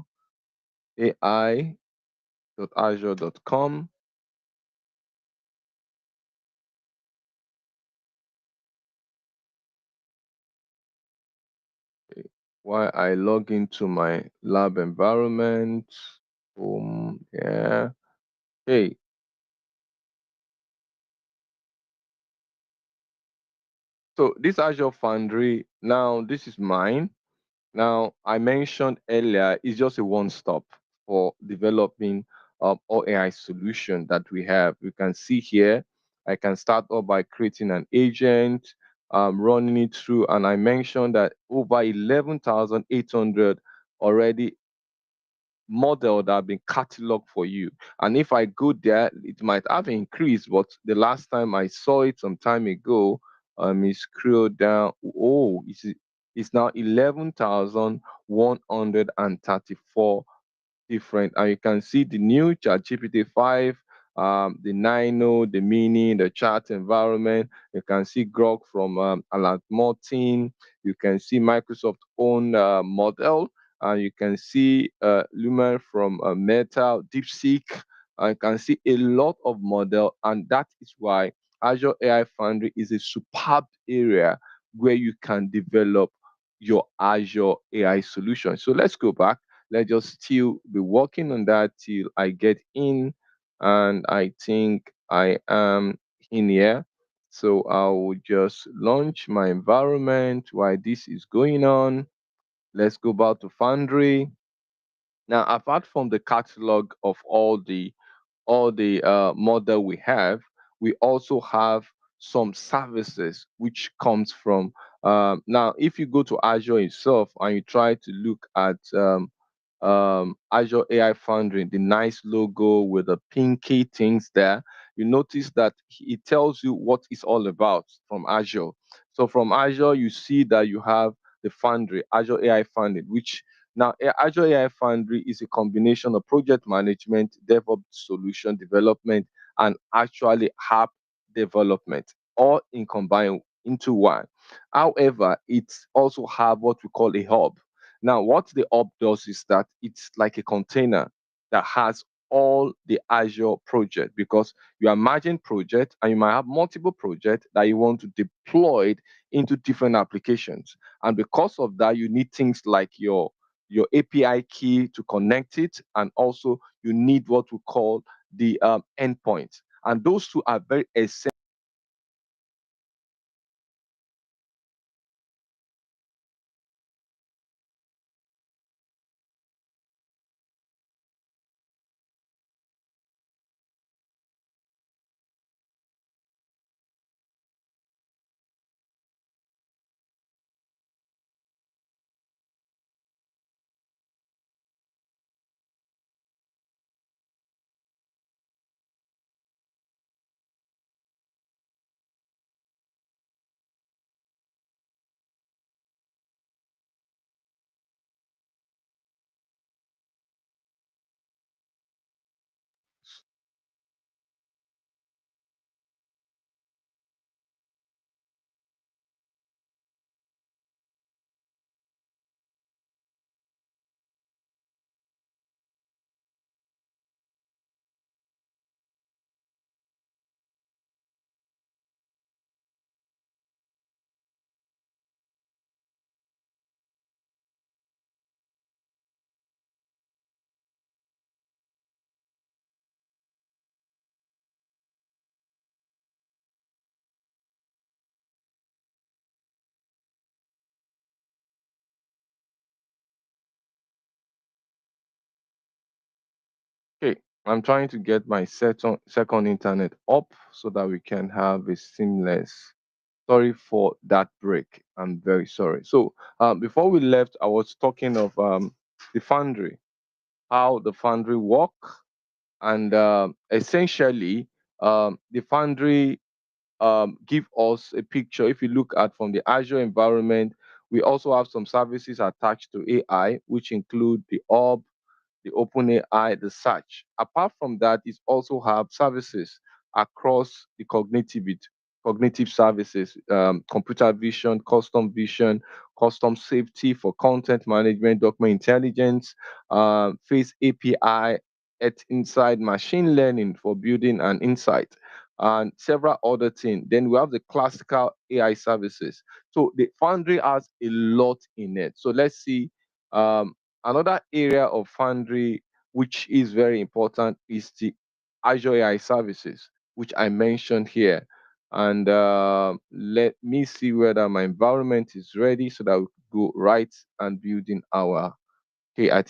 AI.azure.com. While I log into my lab environment, boom, yeah. Hey, so this Azure Foundry, now this is mine. Now, I mentioned earlier, it's just a one stop for developing all AI solution that we have. You can see here, I can start off by creating an agent, running it through, and I mentioned that over 11,800 already model that have been cataloged for you. And if I go there, it might have increased, but the last time I saw it some time ago, me scroll down. Oh, it's now 11,134 different. And you can see the new ChatGPT 5, the Nino, the Mini, the chat environment. You can see Grok from Alan Martin. You can see Microsoft own model. And you can see Lumen from Meta, DeepSeek. You can see a lot of model. And that is why Azure AI Foundry is a superb area where you can develop your Azure AI solution. So let's go back. Let's just still be working on that till I get in. And I think I am in here. So I will just launch my environment while this is going on. Let's go back to Foundry. Now, apart from the catalog of all the model we have, we also have some services which comes from now if you go to Azure itself and you try to look at Azure AI Foundry, the nice logo with the pinky things there, you notice that it tells you what it's all about from Azure. So from Azure, you see that you have the Foundry, Azure AI Foundry, which now Azure AI Foundry is a combination of project management, DevOps solution development, and actually app development, all in combined into one. However, it also have what we call a hub. Now, what the hub does is that it's like a container that has all the Azure project because you are merging project and you might have multiple projects that you want to deploy into different applications. And because of that, you need things like your API key to connect it, and also you need what we call the endpoint. And those two are very essential I'm trying to get my second internet up so that we can have a seamless. Sorry for that break. I'm very sorry. So before we left, I was talking of the Foundry, how the Foundry work, and essentially the Foundry give us a picture. If you look at from the Azure environment, we also have some services attached to AI, which include the Hub, the OpenAI, the search. Apart from that, it also have services across the cognitive services, computer vision, custom safety for content management, document intelligence, face API, at inside machine learning for building an insight, and several other things. Then we have the classical AI services. So the Foundry has a lot in it. So let's see. Another area of Foundry which is very important is the Azure AI services, which I mentioned here. And let me see whether my environment is ready so that we could go right and building our AI.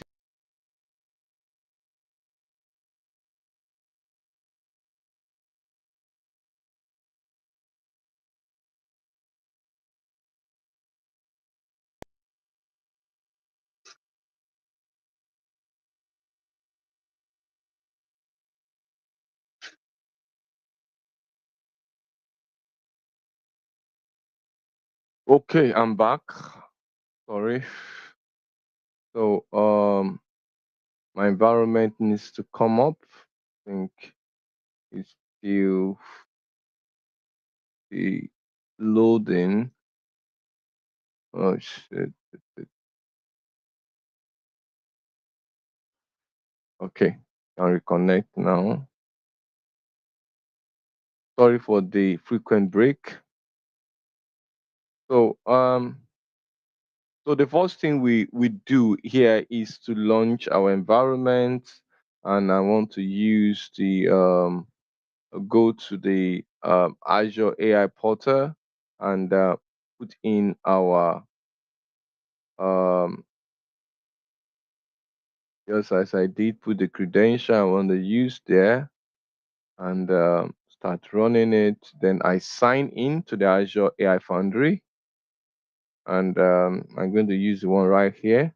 Okay, I'm back. Sorry. So my environment needs to come up. I think it's still the loading. Oh shit. Okay, can reconnect now. Sorry for the frequent break. So so the first thing we do here is to launch our environment, and I want to use the go to the Azure AI portal and put in our um just as I did, put the credential I want to use there, and start running it. Then I sign in to the Azure AI Foundry, and I'm going to use the one right here.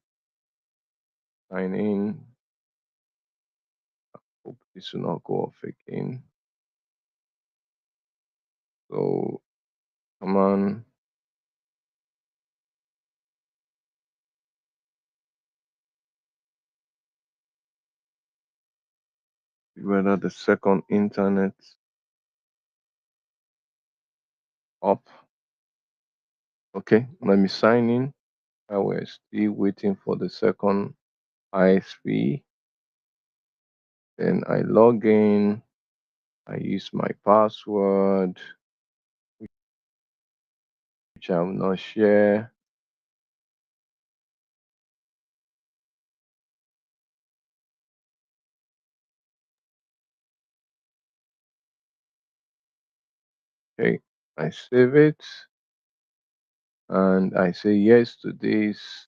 Sign in. Hope this will not go off again. So come on. Whether the second internet up. Okay, let me sign in. I was still waiting for the second ISP. Then I log in. I use my password, which I will not share. Okay, I save it and I say yes to this,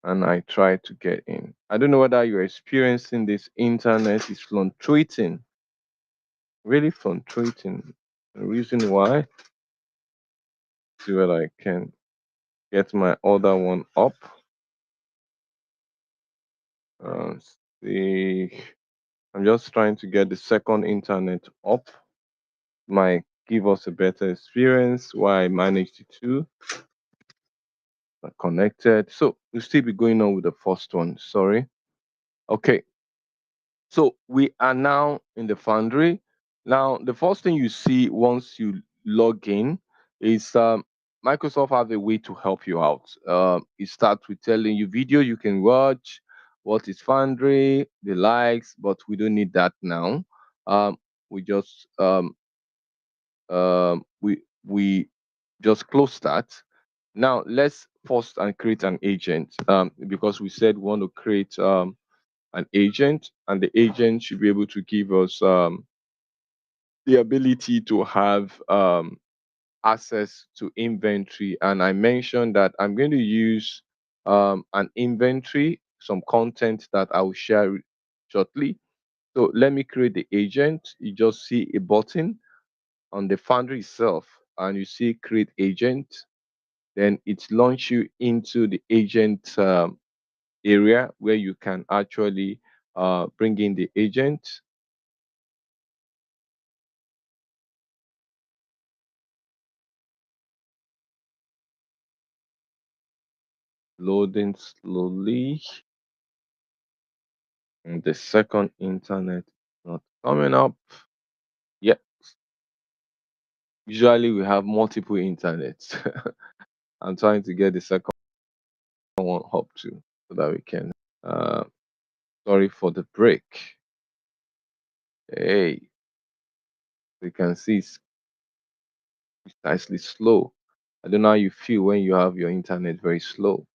and I try to get in. I don't know whether you're experiencing this internet is fluctuating, really fluctuating. The reason why, see whether I can get my other one up. Uh, see, I'm just trying to get the second internet up. Might give us a better experience while I manage the two connected. So we'll still be going on with the first one. Sorry. Okay. So we are now in the Foundry. Now, the first thing you see once you log in is Microsoft have a way to help you out. It starts with telling you video you can watch, what is Foundry, the likes, but we don't need that now. We just we just close that. Now let's first and create an agent, because we said we want to create an agent, and the agent should be able to give us the ability to have access to inventory. And I mentioned that I'm going to use an inventory, some content that I will share shortly. So let me create the agent. You just see a button on the Foundry itself, and you see create agent. Then it launch you into the agent area where you can actually bring in the agent. Loading slowly. And the second internet is not coming up. Yet usually we have multiple internets. I'm trying to get the second one up too so that we can. Uh, sorry for the break. Hey, you can see it's precisely slow. I don't know how you feel when you have your internet very slow.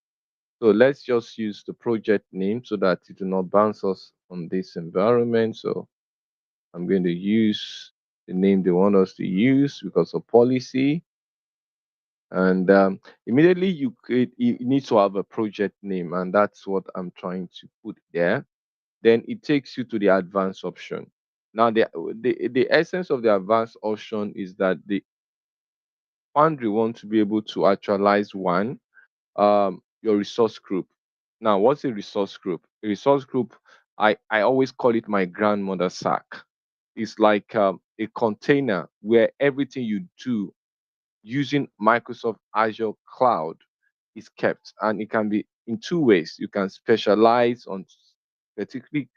So let's just use the project name so that it will not bounce us on this environment. So I'm going to use the name they want us to use because of policy. And immediately you need to have a project name, and that's what I'm trying to put there. Then it takes you to the advanced option. Now the essence of the advanced option is that the Foundry want to be able to actualize one, your resource group. Now, what's a resource group? A resource group, I always call it my grandmother sack. It's like a container where everything you do using Microsoft Azure Cloud is kept. And it can be in two ways. You can specialize on particularly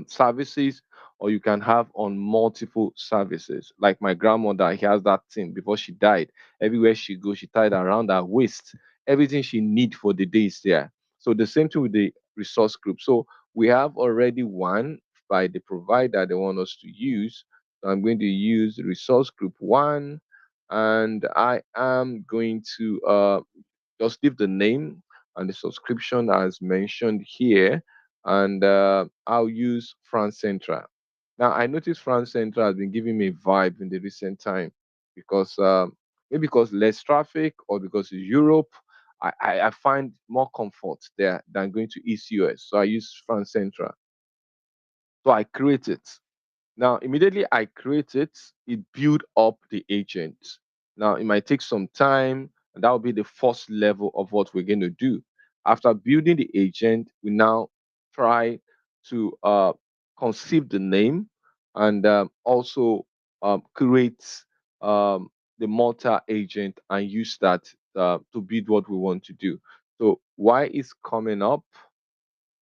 services, or you can have on multiple services. Like my grandmother, he has that thing before she died. Everywhere she goes, she tied around her waist. Everything she need for the day is there. So the same thing with the resource group. So we have already one by the provider they want us to use. So I'm going to use resource group one, and I am going to just leave the name and the subscription as mentioned here, and I'll use France Central. Now I noticed France Central has been giving me a vibe in the recent time because maybe because less traffic or because it's Europe. I find more comfort there than going to East US. So I use France Central. So I create it. Now, immediately I create it, it build up the agent. Now, it might take some time, and that will be the first level of what we're going to do. After building the agent, we now try to conceive the name and also create the multi agent and use that to build what we want to do. So, why is coming up?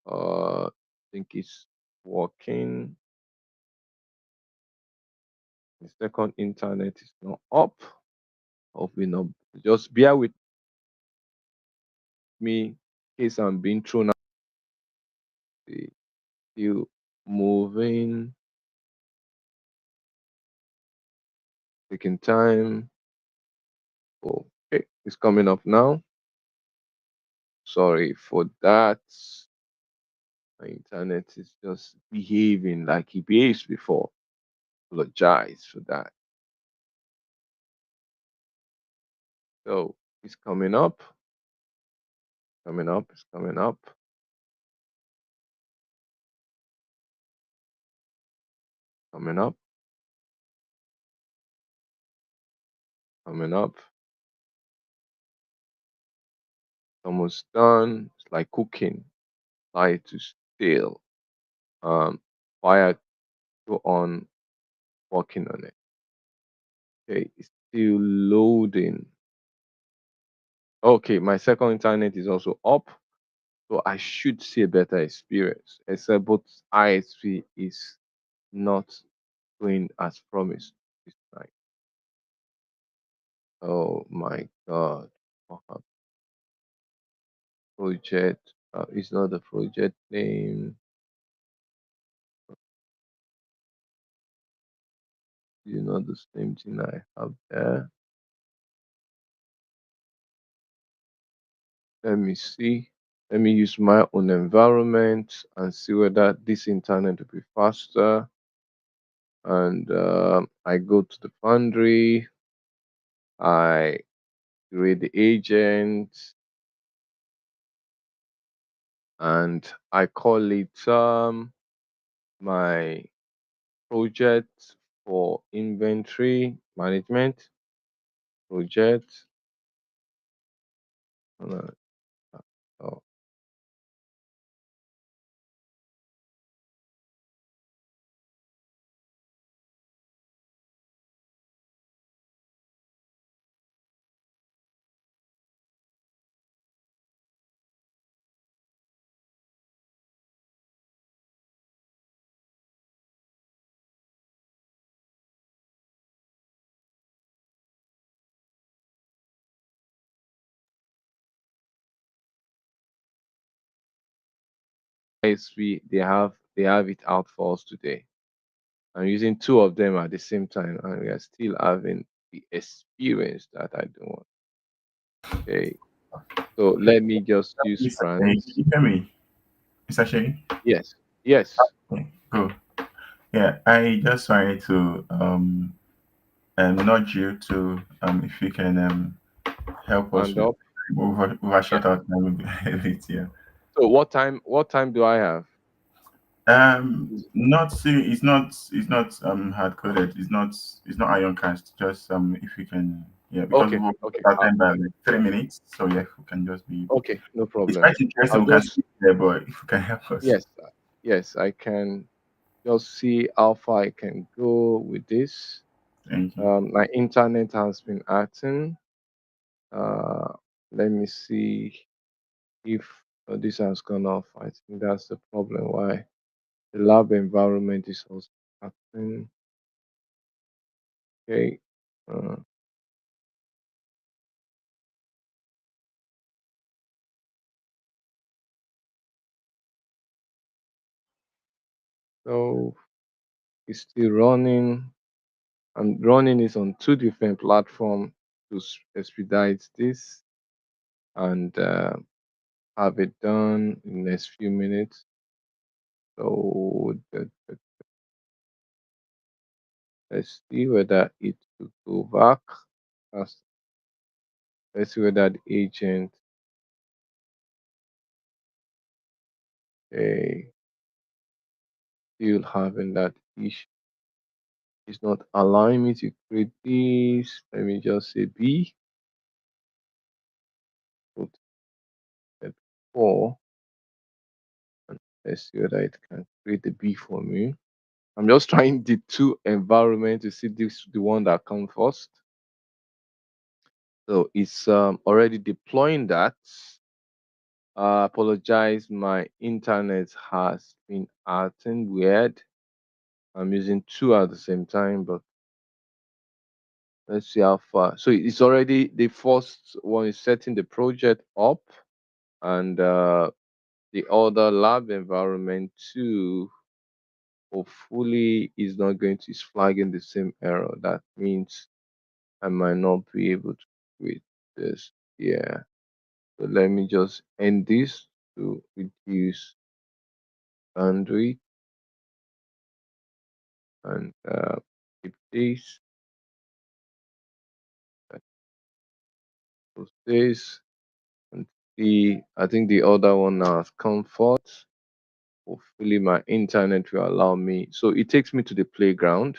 I think it's working. The second internet is not up. Hopefully not. Just bear with me in case I'm being thrown out. Still moving, taking time. Okay, it's coming up now. Sorry for that. My internet is just behaving like it behaved before. Apologize for that. So it's coming up, coming up, it's coming up, coming up, coming up. Almost done. It's like cooking. Try to still fire go on working on it. Okay, it's still loading. Okay, my second internet is also up, so I should see a better experience. Except both ISP is not going as promised this night. Oh my god. What happened? Project is not the project name. You know the same thing I have there. Let me see. Let me use my own environment and see whether this internet will be faster. And I go to the Foundry. I create the agent, and I call it my project for inventory management project. uh, oh, ISV, they have it out for us today. I'm using two of them at the same time, and we are still having the experience that I don't want. Okay, so let me just use Mr. Shea, can France. you hear me? Mr. Shea? Yes, yes, Okay, cool. Yeah, I just wanted to nudge you to if you can help us and with up. Yeah. overshot our time a bit, yeah. So what time? What time do I have? Not see, it's not hard coded. It's not iron cast. Just if you can, yeah, because Okay, we'll okay, start time by like 3 minutes. So yeah, if we can just be, okay, no it's problem. quite interesting. I'll We can just speak there, but if you can help us, yes, yes, I can just see how far I can go with this. thank you. My internet has been acting. Uh, let me see if this has gone off. I think that's the problem why the lab environment is also acting. Okay. Uh, so it's still running. I'm running it on two different platforms to expedite this and have it done in the next few minutes. So let's see whether it will go back. That's- Let's see whether the agent is still having that issue. It's not allowing me to create this. Let me just say B. Put that 4. And let's see whether it can create the B for me. I'm just trying the two environment to see this the one that comes first. So it's already deploying that. Apologize, my internet has been acting weird. I'm using two at the same time, but let's see how far. So it's already the first one is setting the project up, and the other lab environment too. Hopefully, is not going to is flagging the same error. That means I might not be able to create this. Yeah. So let me just end this to reduce bandwidth and keep this. Close this and the I think the other one now has comfort. Hopefully my internet will allow me. So it takes me to the playground.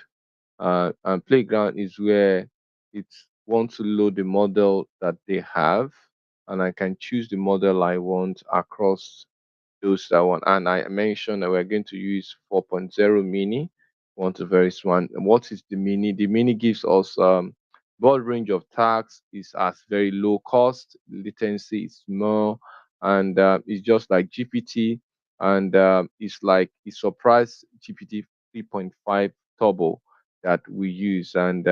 And playground is where it wants to load the model that they have, and I can choose the model I want across those that one. And I mentioned that we're going to use 4.0 mini. Want to very one. What is the mini? The mini gives us broad range of tasks, is at very low cost, latency is small, and it's just like GPT, and it's like it surprised GPT 3.5 Turbo that we use, and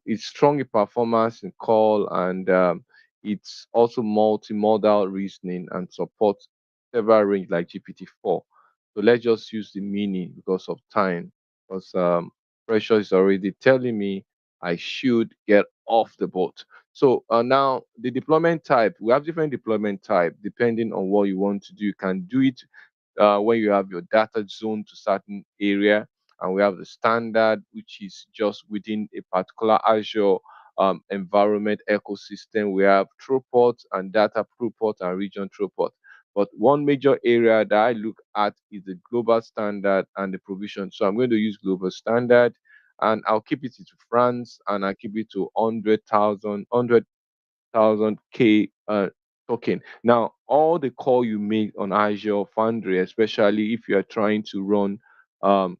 it's strong in performance in call, and it's also multimodal reasoning and supports several range like GPT-4. So let's just use the mini because of time, because pressure is already telling me I should get off the boat. So now the deployment type, we have different deployment type depending on what you want to do. You can do it when you have your data zone to certain area, and we have the standard, which is just within a particular Azure environment ecosystem. We have throughput and data throughput and region throughput. But one major area that I look at is the global standard and the provision. So I'm going to use global standard, and I'll keep it to France, and I'll keep it to 100,000 K token. Now, all the call you make on Azure Foundry, especially if you are trying to run um,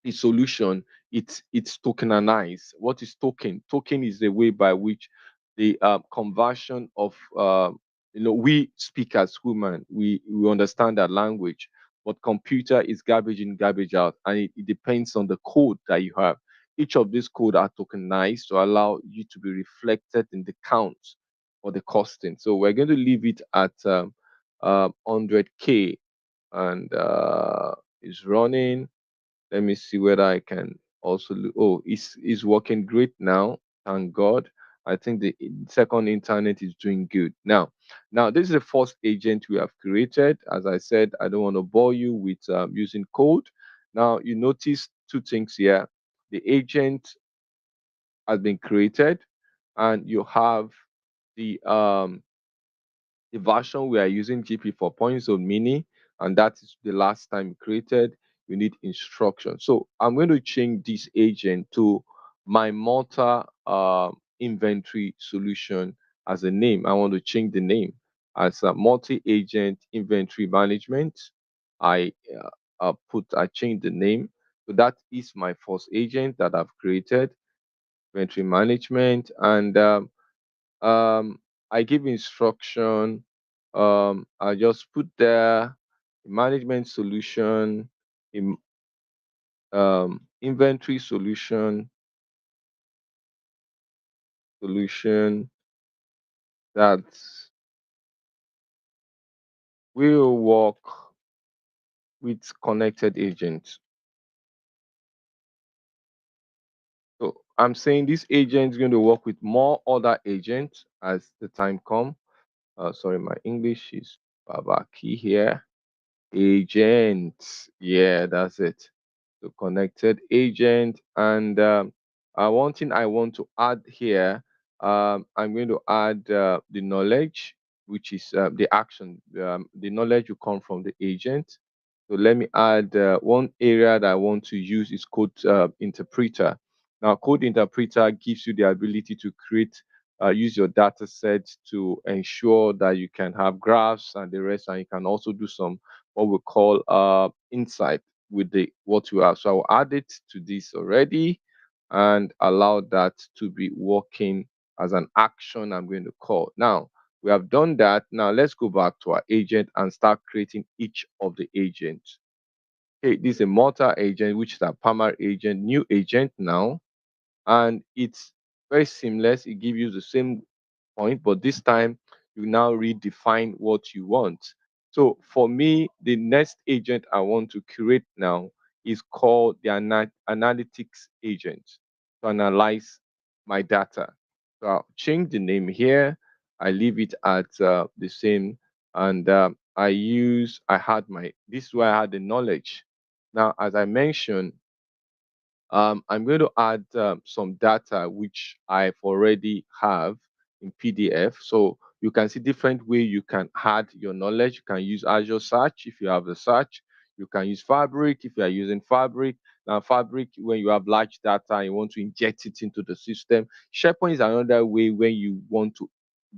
the solution, it's tokenized. What is token? Token is the way by which the conversion of we speak as human, we understand that language, but computer is garbage in, garbage out, and it depends on the code that you have. Each of these code are tokenized to allow you to be reflected in the count or the costing. So we're going to leave it at 100K, and it's running. Let me see whether I can also look. Oh, it's working great now. Thank God. I think the second internet is doing good now. Now, this is the first agent we have created. As I said, I don't want to bore you with using code. Now, you notice two things here. The agent has been created, and you have the version we are using GP 4.0 mini, and that is the last time created. You need instructions. So I'm going to change this agent to my multi inventory solution as a name. I want to change the name as a multi-agent inventory management. I I changed the name. So that is my first agent that I've created, inventory management, and um, I give instruction. I just put there management solution, inventory solution that will work with connected agents. So I'm saying this agent is going to work with more other agents as the time come. Sorry, my English is Babaki here. Agent. Yeah, that's it. So connected agent. And one thing I want to add here, I'm going to add the knowledge, which is the action. The knowledge will come from the agent. So let me add one area that I want to use is code interpreter. Now, code interpreter gives you the ability to create, use your data sets to ensure that you can have graphs and the rest, and you can also do some what we call insight with the what you have. So I'll add it to this already and allow that to be working as an action I'm going to call. Now, we have done that. Now let's go back to our agent and start creating each of the agents. Okay, this is a multi-agent, which is a permanent agent, new agent now, and it's very seamless. It gives you the same point, but this time you now redefine what you want. So for me, the next agent I want to create now is called the analytics agent to analyze my data. So I'll change the name here. I leave it at the same, and I had my, this is where I had the knowledge. Now, as I mentioned, I'm going to add some data which I've already have in PDF. So you can see different way you can add your knowledge. You can use Azure Search if you have the search. You can use Fabric if you are using Fabric. Now, Fabric, when you have large data and you want to inject it into the system. SharePoint is another way when you want to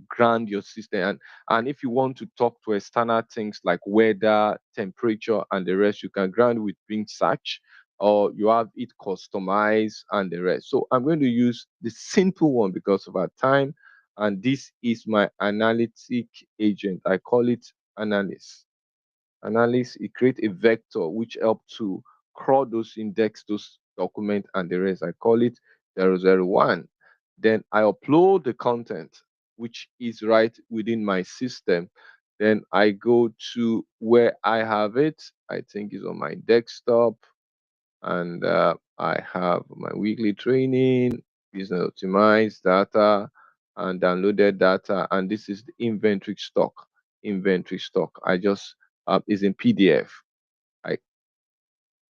ground your system. And if you want to talk to external things like weather, temperature, and the rest, you can ground with Bing Search, or you have it customized and the rest. So I'm going to use the simple one because of our time. And this is my analytic agent. I call it analyst. Analyst, it create a vector which help to crawl those, index those document and the rest. I call it 001. Then I upload the content which is right within my system. Then I go to where I have it. I think it's on my desktop, and I have my weekly training, business optimized data, and downloaded data. And this is the inventory stock. Inventory stock. I just is in PDF. I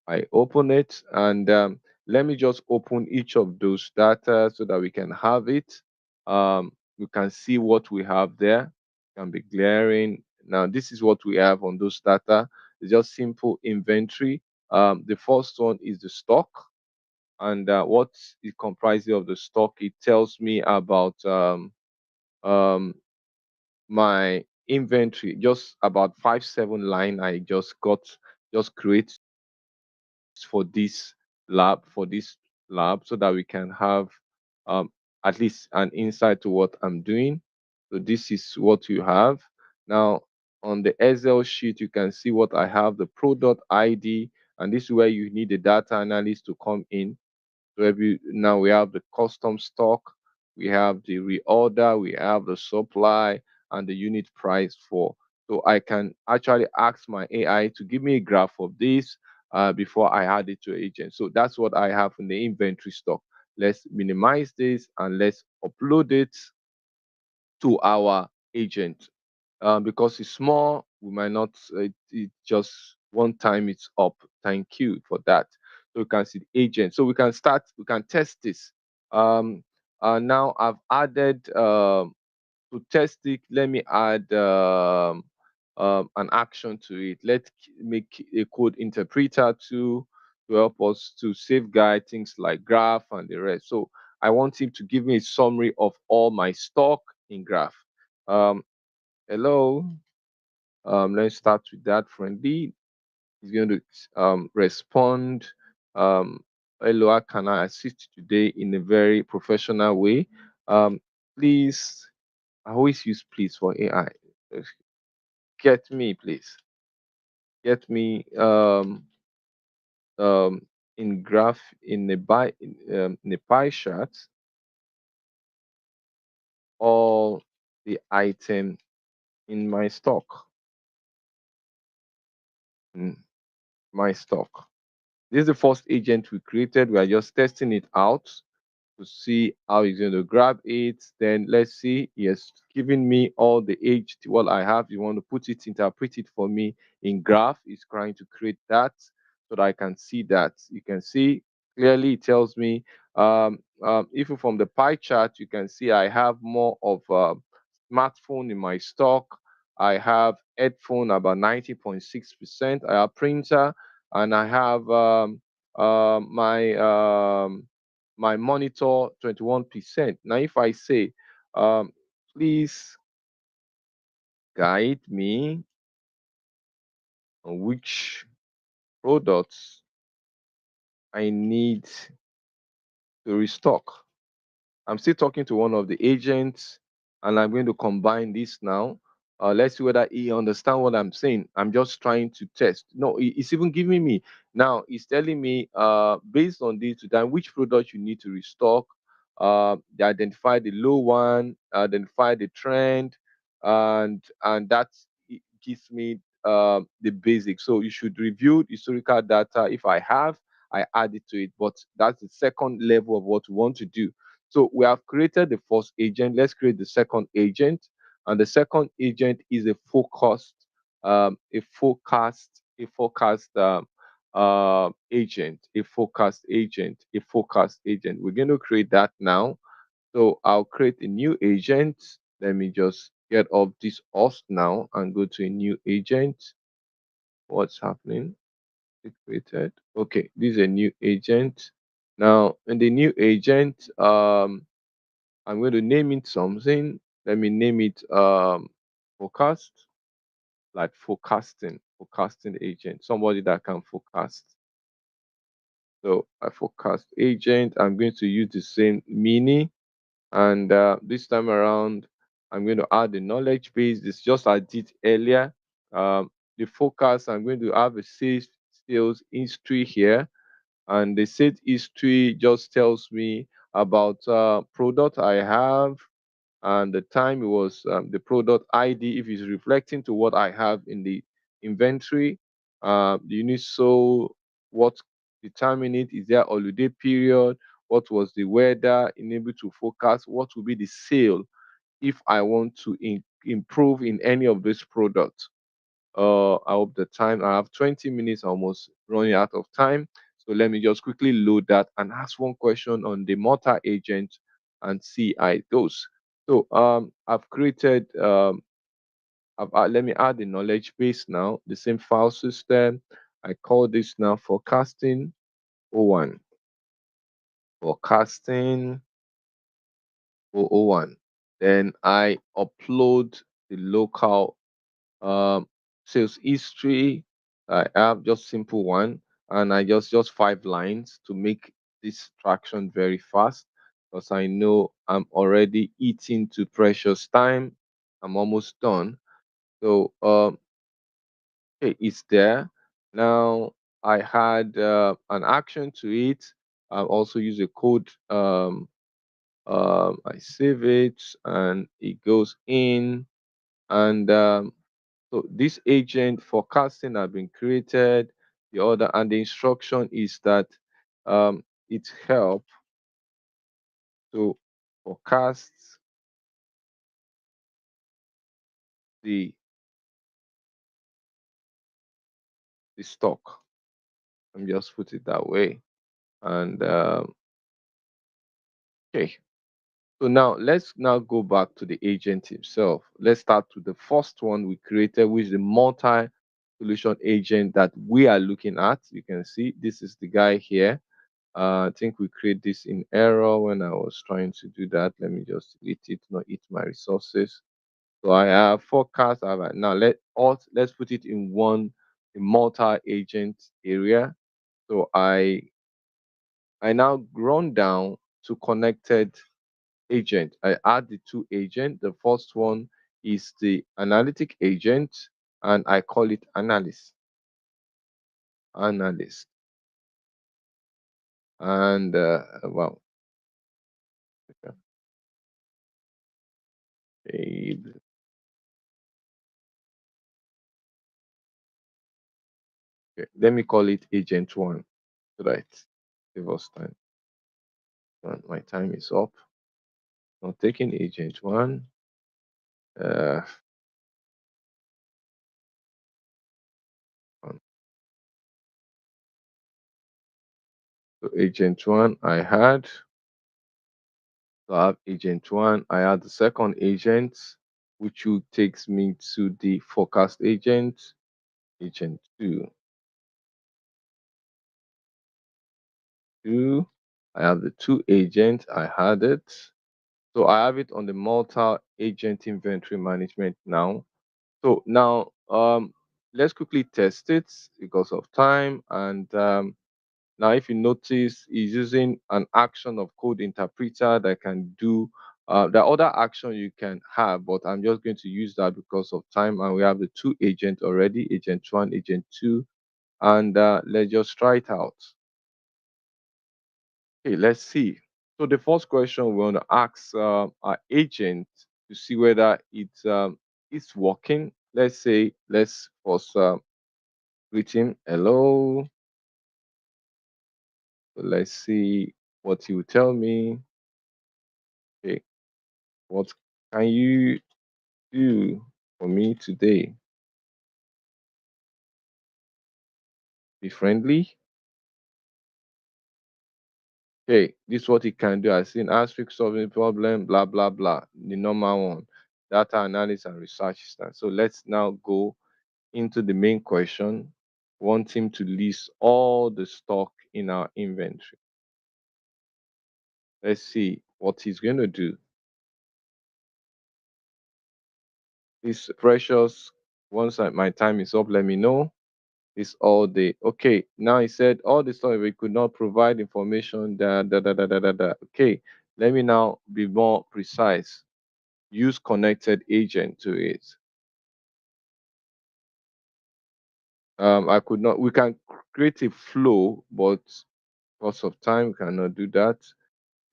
I open it, and let me just open each of those data so that we can have it. You can see what we have there. Can be glaring. Now, this is what we have on those data. It's just simple inventory. The first one is the stock, and what it comprises of the stock. It tells me about um, my inventory, just about 5 7 line. I just create for this lab, so that we can have um, at least an insight to what I'm doing. So this is what you have. Now on the Excel sheet, you can see what I have, the product ID, and this is where you need the data analyst to come in. So now we have the custom stock, we have the reorder, we have the supply, and the unit price for. So I can actually ask my AI to give me a graph of this before I add it to agent. So that's what I have in the inventory stock. Let's minimize this and let's upload it to our agent. Because it's small, we might not, it just one time it's up. Thank you for that. So we can see the agent. So we can test this. Um, Now I've added, to test it, let me add an action to it. Let's make a code interpreter to help us to safeguard things like graph and the rest. So I want him to give me a summary of all my stock in graph. Um, Hello. Let's start with that friendly. He's going to respond. Um, Hello, how can I assist you today in a very professional way? Please, I always use please for AI. Get me, please. Get me in graph in a pie chart all the item in my stock. In my stock. This is the first agent we created. We are just testing it out to see how he's going to grab it. Then let's see. He has given me all the age to what I have. You want to put it, interpret it for me in graph. He's trying to create that so that I can see that. You can see clearly it tells me, even from the pie chart, you can see I have more of smartphone in my stock. I have headphone about 90.6%. I have printer, and I have my monitor 21%. Now, if I say, please guide me on which products I need to restock, I'm still talking to one of the agents, and I'm going to combine this now. Let's see whether he understand what I'm saying. I'm just trying to test. No, it's even giving me now. It's telling me, based on this, then which product you need to restock. They identify the low one, identify the trend, and that gives me the basics. So you should review historical data. If I have, I add it to it. But that's the second level of what we want to do. So we have created the first agent. Let's create the second agent. And the second agent is a forecast agent, a forecast agent. We're going to create that now. So I'll create a new agent. Let me just get off this host now and go to a new agent. What's happening? It created. Okay, this is a new agent. Now in the new agent, I'm going to name it something. Let me name it forecast, like forecasting agent, somebody that can forecast. So a forecast agent, I'm going to use the same meaning. And this time around, I'm going to add the knowledge base. This just I did earlier. The focus, I'm going to have a sales history here. And the sales history just tells me about product I have, and the time it was, the product ID, if it's reflecting to what I have in the inventory, the unit sold, what determine it, is there holiday period, what was the weather, enable to forecast what will be the sale if I want to improve in any of these products. I hope the time, I have 20 minutes, almost running out of time. So let me just quickly load that and ask one question on the multi agent and see how it goes. So I've created let me add the knowledge base now, the same file system. I call this now forecasting O1. Forecasting O01. Then I upload the local sales history. I have just simple one, and I just 5 lines to make this traction very fast because I know I'm already eating to precious time. I'm almost done. So okay, it's there. Now I had an action to it. I also use a code. I save it and it goes in, and so this agent forecasting has been created. The other and the instruction is that it help to forecast the stock. I'm just put it that way. And okay, so now let's now go back to the agent himself. Let's start with the first one we created, which is the multi-solution agent that we are looking at. You can see this is the guy here. I think we create this in error when I was trying to do that. Let me just delete it, not eat my resources. So I have forecast. Now let's put it in one multi-agent area. So I now run down to connected agent. I add the two agents. The first one is the analytic agent, and I call it analyst. Analyst. And well, okay, let me call it agent one. Right. Save us time. And my time is up. Now taking agent one. Uh, so agent one I had. So I have agent one. I had the second agent, which will takes me to the forecast agent. Agent two. Two. I have the two agent. I had it. So I have it on the multi-agent inventory management now. So now let's quickly test it because of time. And now if you notice, is using an action of code interpreter that can do the other action you can have, but I'm just going to use that because of time. And we have the two agents already, agent one, agent two. And let's just try it out. Okay, let's see. So the first question we want to ask our agent to see whether it's working. Let's say, let's first greet him. Hello. So let's see what he will tell me. Okay, what can you do for me today? Be friendly. Okay, this is what he can do. I seen asterisk solving problem, blah blah blah. The normal one, data analysis and research assistant. So let's now go into the main question. Want him to list all the stock in our inventory. Let's see what he's going to do. This precious. Once my time is up, let me know. This all day. Okay, now he said all the stock we could not provide information. Da. Okay, let me now be more precise. Use connected agent to it. I could not. We can create a flow, but because of time, we cannot do that.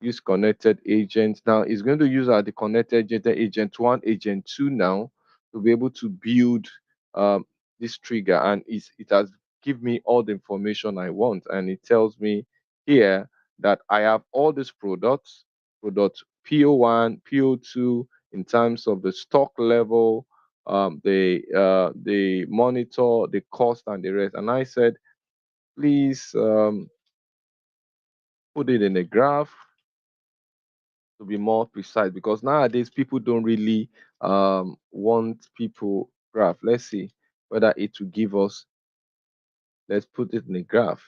Use connected agent. Now it's going to use the connected agent one, agent two now to be able to build this trigger, and it has give me all the information I want, and it tells me here that I have all these products, product PO1, PO2 in terms of the stock level, the monitor, the cost, and the rest. And I said, please put it in a graph. to be more precise, because nowadays people don't really want people graph. Let's see whether it will give us. Let's put it in a graph.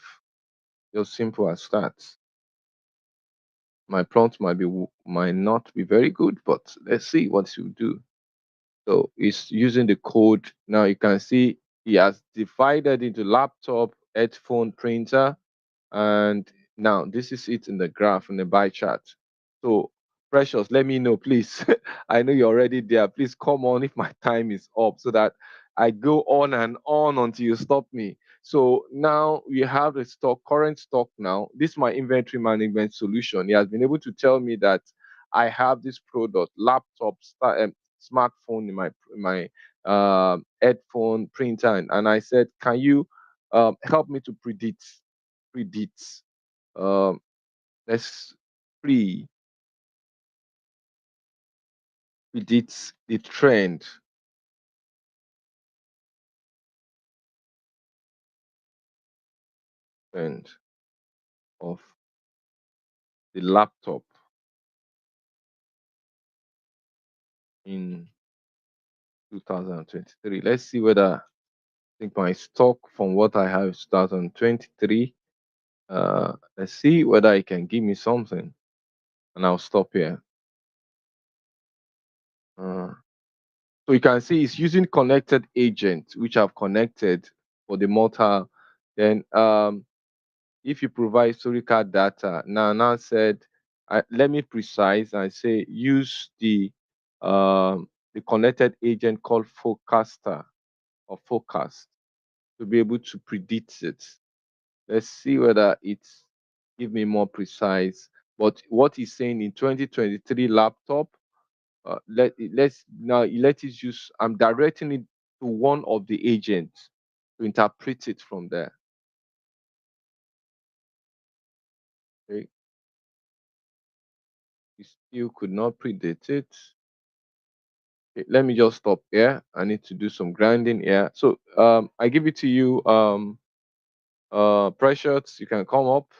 Just simple as that. My prompt might not be very good, but let's see what you do. So it's using the code. Now you can see he has divided into laptop, headphone, printer, and now this is it in the graph in the bar chart. So Precious, let me know, please. I know you're already there. Please come on if my time is up so that I go on and on until you stop me. So now we have the stock, current stock now. This is my inventory management solution. He has been able to tell me that I have this product, laptop, smartphone in my headphone, printer, and I said, can you help me to predict um, let's pre predict the trend of the laptop in 2023. Let's see whether I think my stock from what I have is 2023. Let's see whether it can give me something, and I'll stop here. Uh, so you can see it's using connected agent, which I've connected for the motor. Then if you provide historical data, now said, let me precise and say use the connected agent called forecaster or forecast to be able to predict it. Let's see whether it's give me more precise. But what he's saying in 2023 laptop, let's now let it use. I'm directing it to one of the agents to interpret it from there. Okay, you still could not predict it. Okay, let me just stop here. I need to do some grinding here. So I give it to you, Precious. You can come up.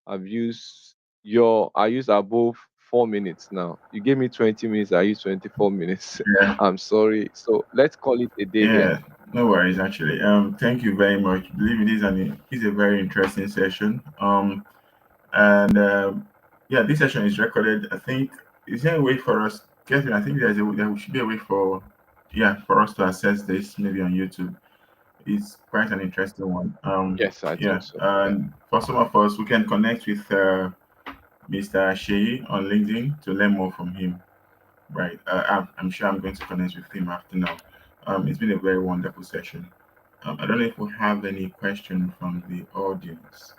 I use above 4 minutes now. You gave me 20 minutes, I use 24 minutes. Yeah, I'm sorry. So let's call it a day here. yeah, no worries actually. Thank you very much. Believe it is a very interesting session. And yeah, this session is recorded. I think is there a way for us, Kevin? I think there should be a way for for us to access this maybe on YouTube. It's quite an interesting one. Yes, I Yeah, think so. Yeah. and for some of us, we can connect with Mr. Shei on LinkedIn to learn more from him. Right. I'm sure I'm going to connect with him after now. It's been a very wonderful session. I don't know if we have any question from the audience.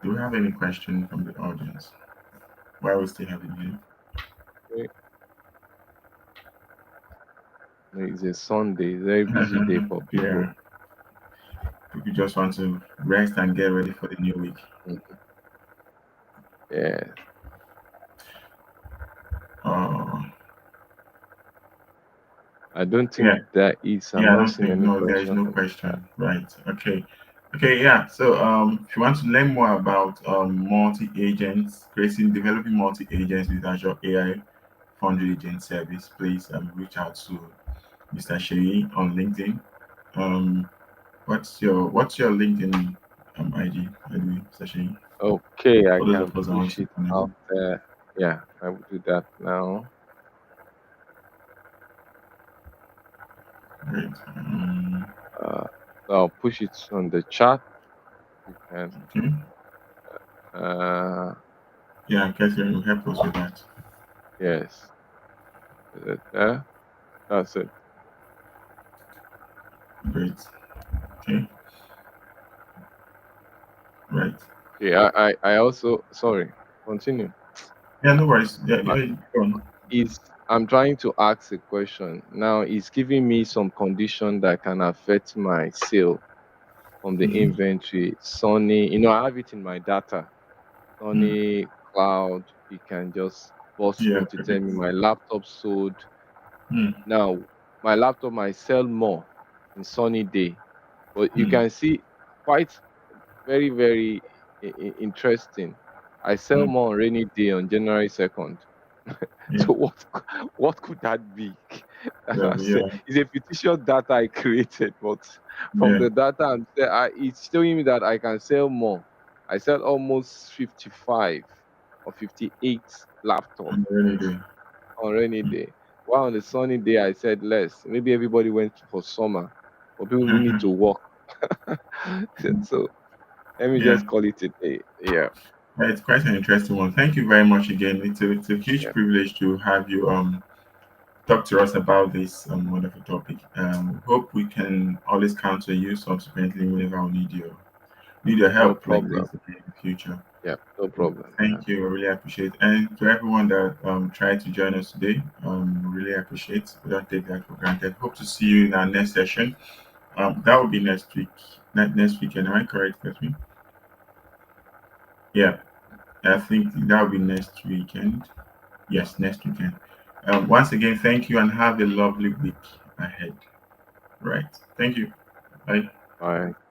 Do we have any question from the audience while we still have him here? Okay. It's a Sunday, very busy day for Yeah, people. people just want to rest and get ready for the new week. Mhm. Yeah. Uh, I don't think yeah, there is. I'm yeah. I not don't seeing think any no, there is questions no in the chat. question. Right. Okay. Okay. Yeah. So, if you want to learn more about multi agents, developing multi agents with Azure AI Foundry agent service, please reach out to Mr. Shei on LinkedIn. Um, what's your LinkedIn ID? By the way, Mr. Shei, Okay, I for those can of us that want push to it connect. out there. Yeah, I will do that now. Great. Uh, I'll push it on the chat. You can. Okay. Uh, Yeah, Catherine will help us with that. yes. Is it there? That's it. Great. Okay. Right. Yeah, I also sorry. Continue. Yeah, no worries. Yeah, Uh, yeah, go on. Is I'm trying to ask a question now. It's giving me some condition that can affect my sale from the Mm-hmm. inventory. Sunny, I have it in my data. Mm. Sunny cloud. You can just bust Yeah, me to tell correct. me my laptop sold. Mm. Now my laptop might sell more in sunny day, but you Mm. can see quite very interesting. I sell Mm, more on rainy day on January 2nd. yeah. So what could that be? And I said, Yeah. it's a fictitious data I created, but from Yeah. the data it's showing me that I can sell more. I sell almost 55 or 58 laptop I'm really good. on rainy day. While on the sunny day, I said less. Maybe everybody went for summer, but people who need to work. So let me Yeah. just call it a day. Yeah, It's quite an interesting one. Thank you very much again. It's a huge yeah, privilege to have you talk to us about this wonderful topic. Hope we can always count on you subsequently whenever we need your no help like problem. this in the future. Yeah, no problem. Yeah, Thank you. I really appreciate it. And to everyone that tried to join us today, really appreciate. We don't take that for granted. Hope to see you in our next session. That will be next week. Not next weekend. Am I correct, Catherine? Yeah, I think that will be next weekend. Yes, next weekend. Once again, thank you and have a lovely week ahead. Right. Thank you. Bye. bye.